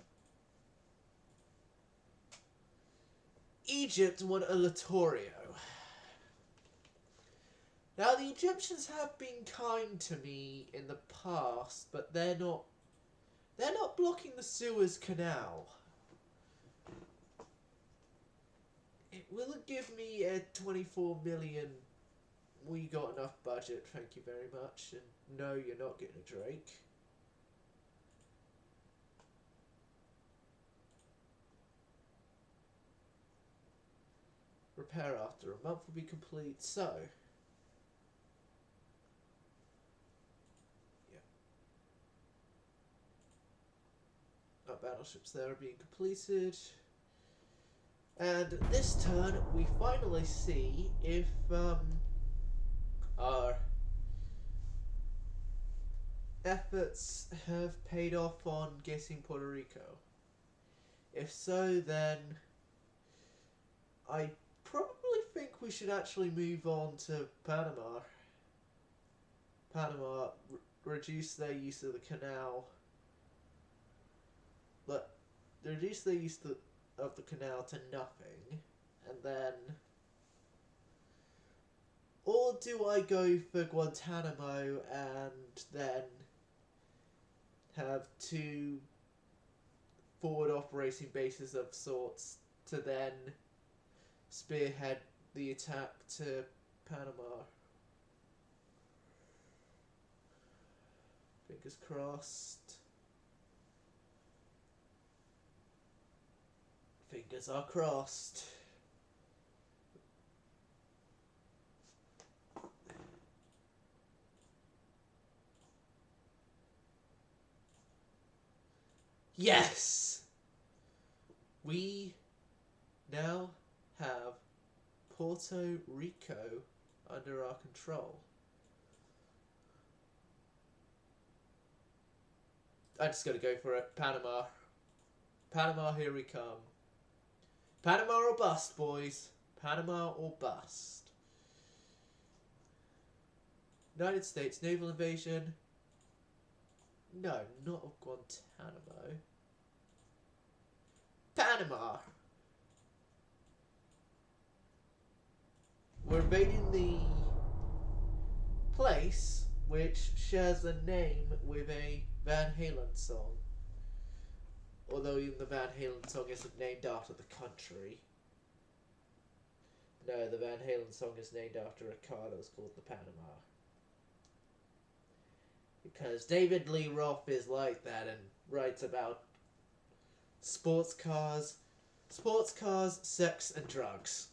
Egypt want a Littorio. Egyptians have been kind to me in the past, but they're not. They're not blocking the Suez Canal. It will give me a 24 million. We got enough budget, thank you very much. And no, you're not getting a Drake. Repair after a month will be complete, so. Yeah. Our battleships there are being completed. And this turn, we finally see if our efforts have paid off on getting Puerto Rico. If so, then I probably think we should actually move on to Panama. Panama reduce their use of the canal. Reduce their use of the canal to nothing, and then. Or do I go for Guantanamo and then have two forward operating bases of sorts to then spearhead the attack to Panama? Fingers crossed. Fingers are crossed. Yes! We now have Puerto Rico under our control. I just gotta go for it. Panama. Panama, here we come. Panama or bust, boys. Panama or bust. United States naval invasion. No, not of Guantanamo. Panama. We're invading the place which shares a name with a Van Halen song. Although even the Van Halen song isn't named after the country. No, the Van Halen song is named after a car that was called the Panama. Because David Lee Roth is like that and writes about sports cars, sex, and drugs.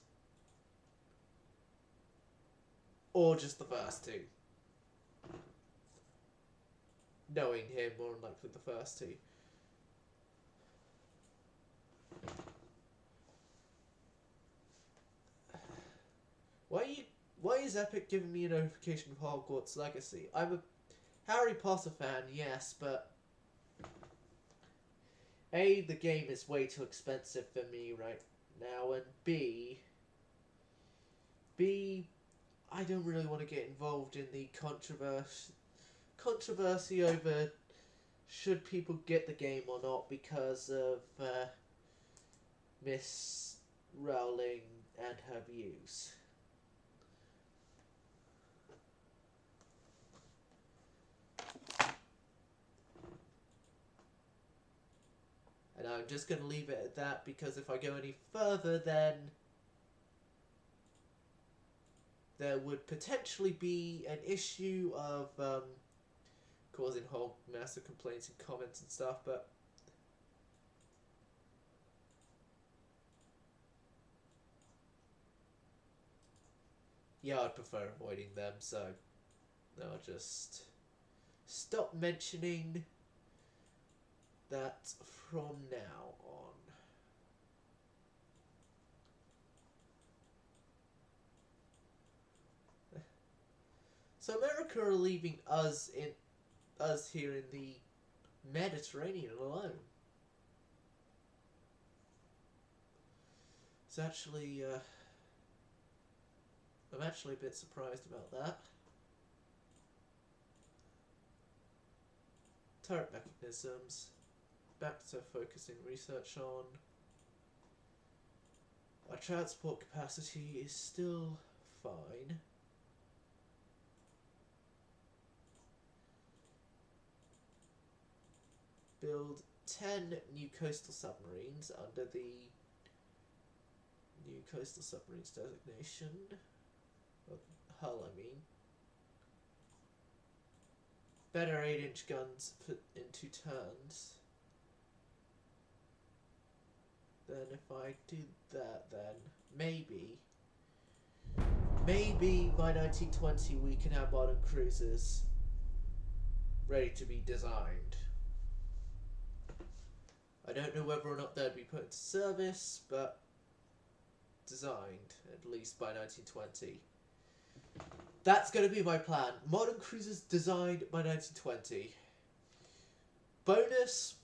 Or just the first two. Knowing him, more than likely the first two. Why is Epic giving me a notification of Hogwarts Legacy? I'm a Harry Potter fan, yes, but A, the game is way too expensive for me right now, and B, I don't really want to get involved in the controversy over should people get the game or not because of Miss Rowling and her views. And I'm just going to leave it at that because if I go any further, then there would potentially be an issue of causing whole massive complaints and comments and stuff, but yeah, I'd prefer avoiding them, so I'll just stop mentioning that from now on. So America are leaving us here in the Mediterranean alone. It's actually I'm actually a bit surprised about that. Turret mechanisms. Back to focusing research on. Our transport capacity is still fine. build 10 new coastal submarines under the new coastal submarines designation. Hull, I mean. Better 8-inch guns put in 2 turns. Then if I do that, then maybe by 1920 we can have modern cruisers ready to be designed. I don't know whether or not they'd be put into service, but designed, at least by 1920. That's going to be my plan. Modern cruisers designed by 1920. Bonus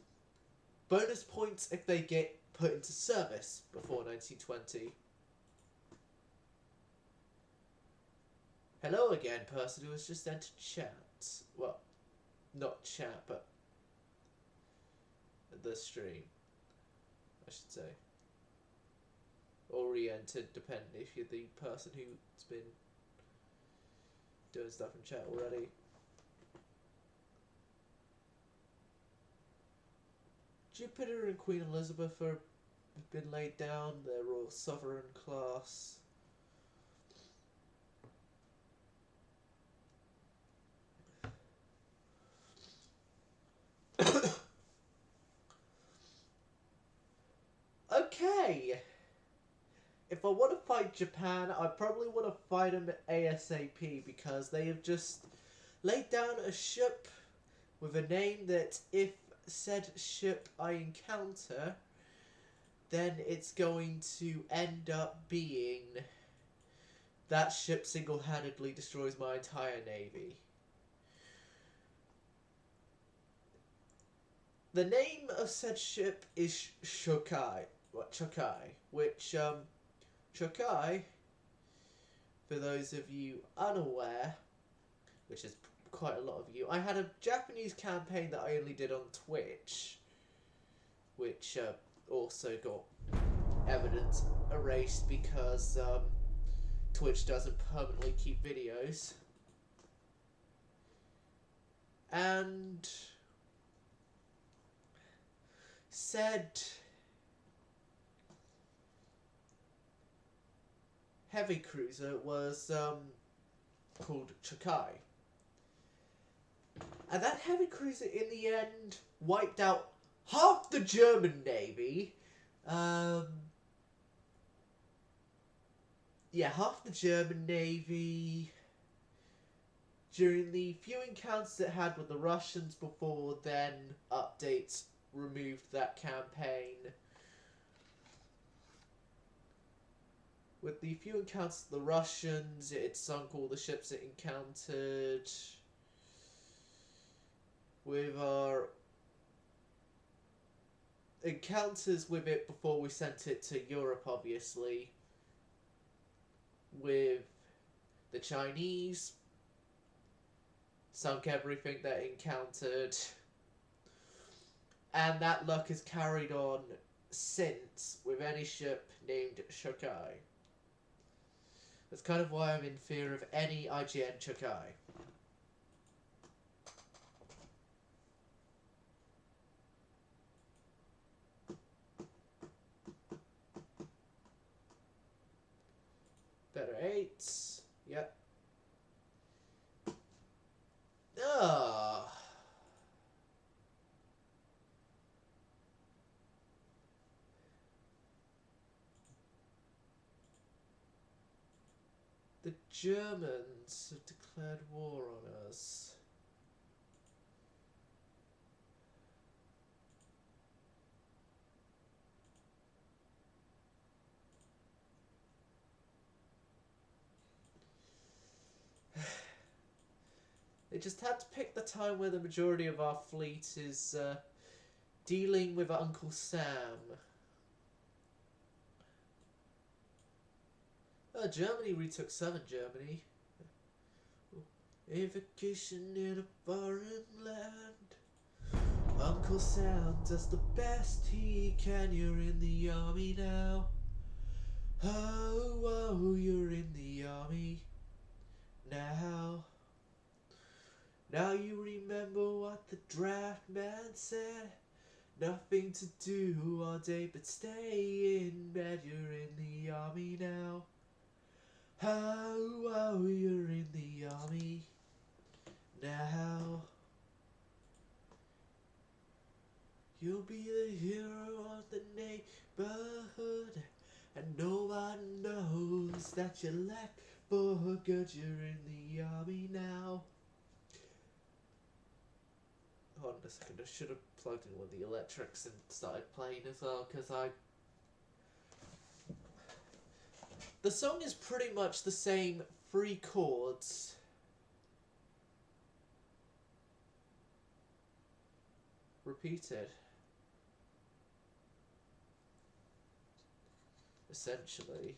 points if they get put into service before 1920. Hello again, person who has just entered chat. Well, not chat, but the stream, I should say. Or re-entered, depending if you're the person who's been doing stuff in chat already. Jupiter and Queen Elizabeth have been laid down, their Royal Sovereign class. Okay. If I want to fight Japan, I probably want to fight them ASAP because they have just laid down a ship with a name that if said ship I encounter, then it's going to end up being that ship single-handedly destroys my entire navy. The name of said ship is Shokai, which Shokai, for those of you unaware, which is quite a lot of you, I had a Japanese campaign that I only did on Twitch, which also got evidence erased because Twitch doesn't permanently keep videos. And said heavy cruiser was called Chokai. And that heavy cruiser in the end wiped out half the German Navy. Yeah, half the German Navy during the few encounters it had with the Russians before then updates removed that campaign. With the few encounters with the Russians, it sunk all the ships it encountered. With our encounters with it before we sent it to Europe, obviously. With the Chinese, sunk everything that it encountered. And that luck has carried on since with any ship named Shokai. That's kind of why I'm in fear of any IGN Shokai. Better 8s. Yep. Ah. The Germans have declared war on us. They just had to pick the time where the majority of our fleet is dealing with Uncle Sam. Germany retook southern Germany. A vacation in a foreign land. Uncle Sam does the best he can. You're in the army now. Oh, oh, you're in the army now. Now you remember what the draft man said. Nothing to do all day but stay in bed. You're in the army now. Oh, you're in the army now. You'll be the hero of the neighborhood, and no one knows that you left for good. You're in the army now. Hold on a second, I should have plugged in one of the electrics and started playing as well, because the song is pretty much the same 3 chords. Repeated. Essentially.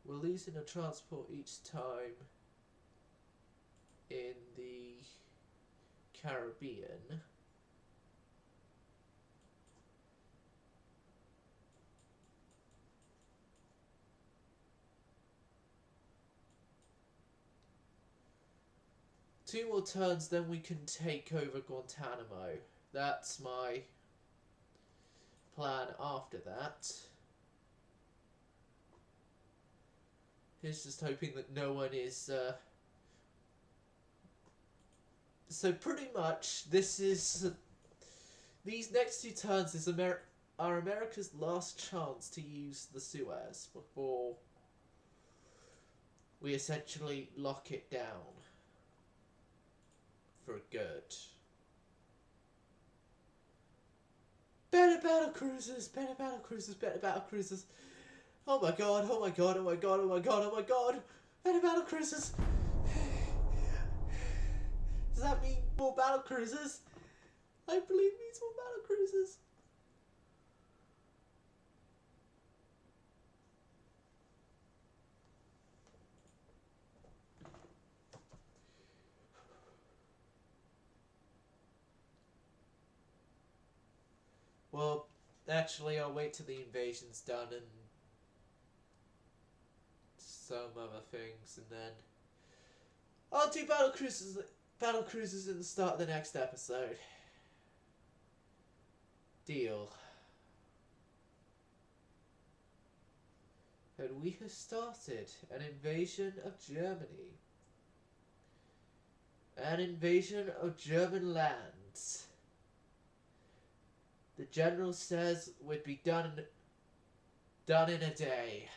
We're losing a transport each time in the Caribbean. Two more turns, then we can take over Guantanamo. That's my plan after that. Here's just hoping that no one is... So pretty much, this is... These next 2 turns is are America's last chance to use the Suez before we essentially lock it down for good. Better battle cruisers, better battle cruisers, better battle cruisers. Oh my god, oh my god, oh my god, oh my god, oh my god. Better battle cruisers. Does that mean more battle cruisers? I believe it means more battle cruisers. Well, actually, I'll wait till the invasion's done and some other things, and then I'll do battle cruisers at the start of the next episode. Deal. And we have started an invasion of Germany. An invasion of German lands. The general says would be done in a day.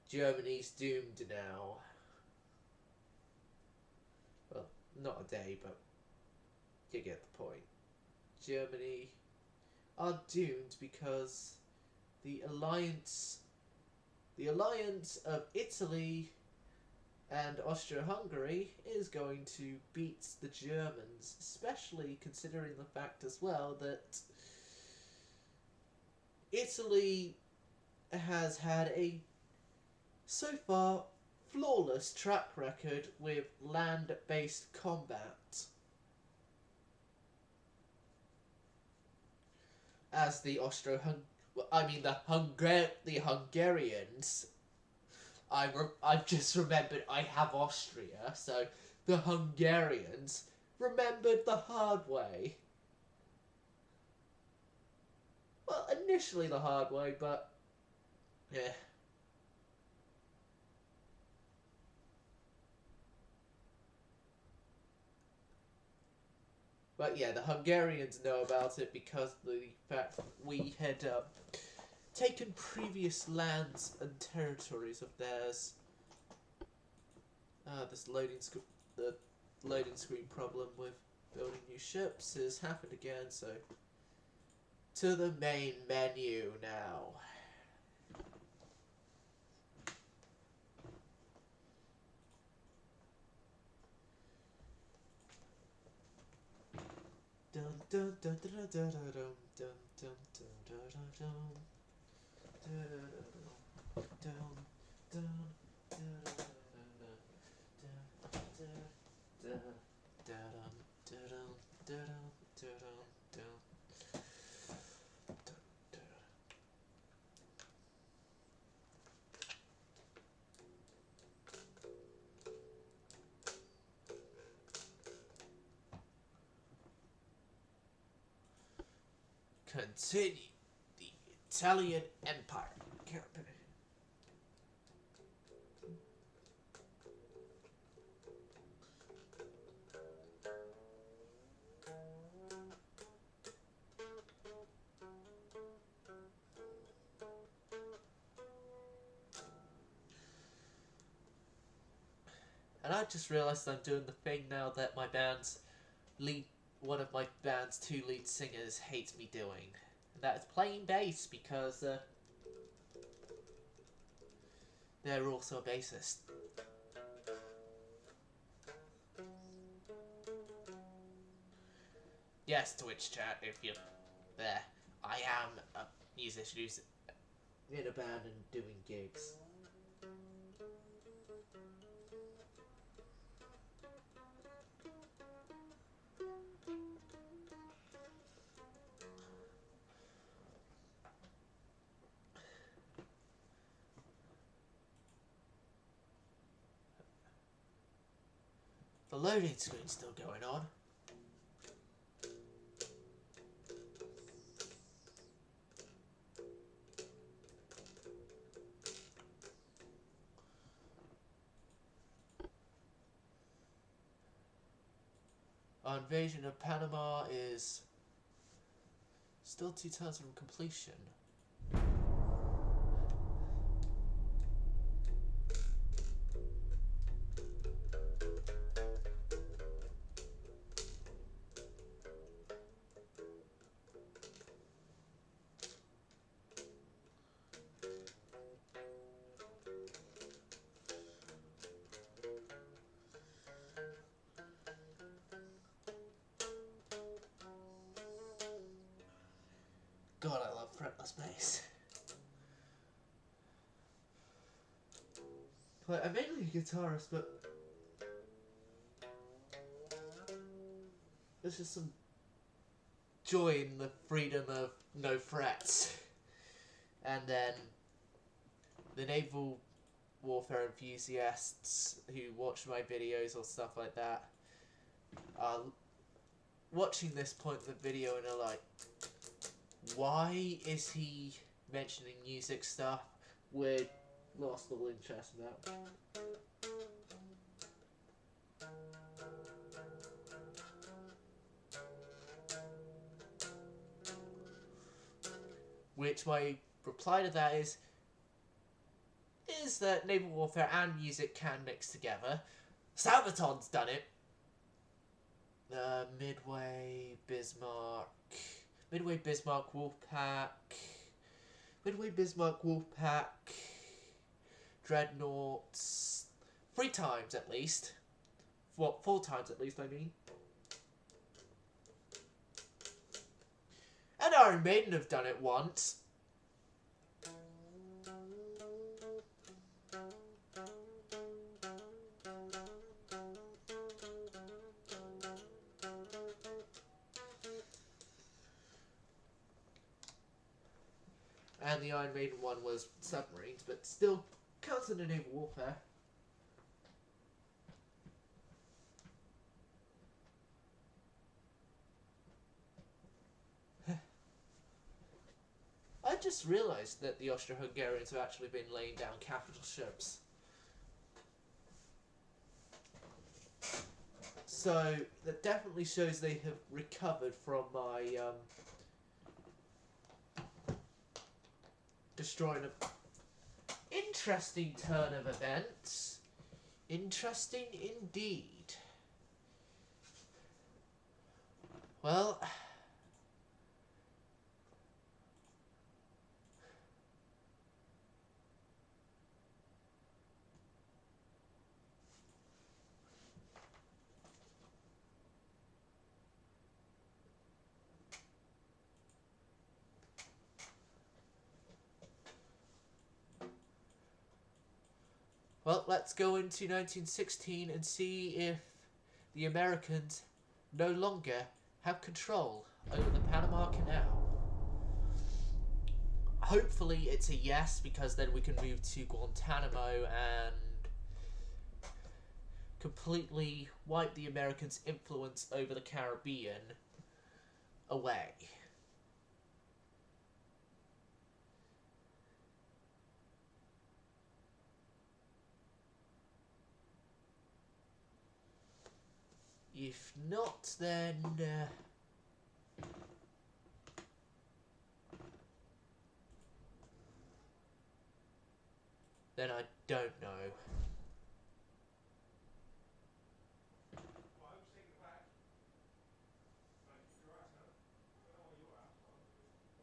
Germany's doomed now. Well, not a day, but you get the point. Germany are doomed because the alliance of Italy and Austria-Hungary is going to beat the Germans, especially considering the fact as well that Italy has had a, so far, flawless track record with land-based combat. As the the Hungarians... I've just remembered I have Austria, so the Hungarians remembered the hard way. Well, initially the hard way, but yeah. But yeah, the Hungarians know about it because of the fact that we had taken previous lands and territories of theirs. The loading screen problem with building new ships has happened again, so to the main menu now. Dun dun dun dun dun dun dun dun dun dun dun continue the Italian Empire campaign. And I just realised I'm doing the thing now that my band's one of my band's 2 lead singers hates me doing. And that is playing bass because they're also a bassist. Yes, Twitch chat, if you're there. I am a musician who's in a band and doing gigs. The loading screen's still going on. Our invasion of Panama is still 2 turns from completion. God, I love fretless bass. Like, I'm mainly a guitarist, but there's just some joy in the freedom of no frets. And then the naval warfare enthusiasts who watch my videos or stuff like that are watching this point in the video and are like, why is he mentioning music stuff? We're lost all interest in that. Which my reply to that is that naval warfare and music can mix together. Sabaton's done it. Midway, Bismarck, Wolfpack, Dreadnoughts, 3 times at least. 4 times at least, I mean. And Iron Maiden have done it once. And the Iron Maiden one was submarines, but still counts under naval warfare. I just realised that the Austro-Hungarians have actually been laying down capital ships. So that definitely shows they have recovered from my destroying an interesting turn of events. Interesting indeed. Well, let's go into 1916 and see if the Americans no longer have control over the Panama Canal. Hopefully it's a yes, because then we can move to Guantanamo and completely wipe the Americans' influence over the Caribbean away. If not, then I don't know.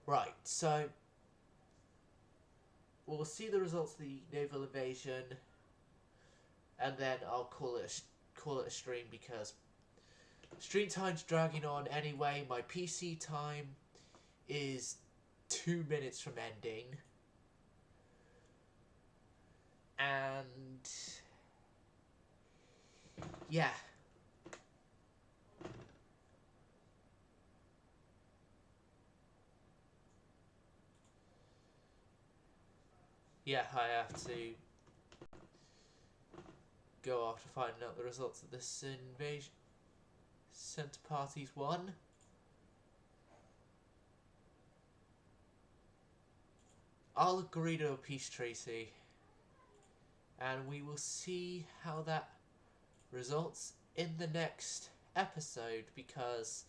Right, so we'll see the results of the naval invasion, and then I'll call it a stream, because stream time's dragging on anyway. My PC time is 2 minutes from ending, and yeah. Yeah, I have to go after finding out the results of this invasion. Centre parties won. I'll agree to a peace treaty, and we will see how that results in the next episode, because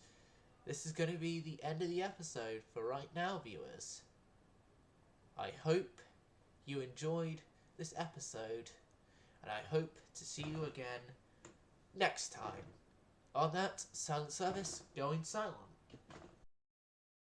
this is going to be the end of the episode for right now, viewers. I hope you enjoyed this episode, and I hope to see you again next time on that silent service going silent.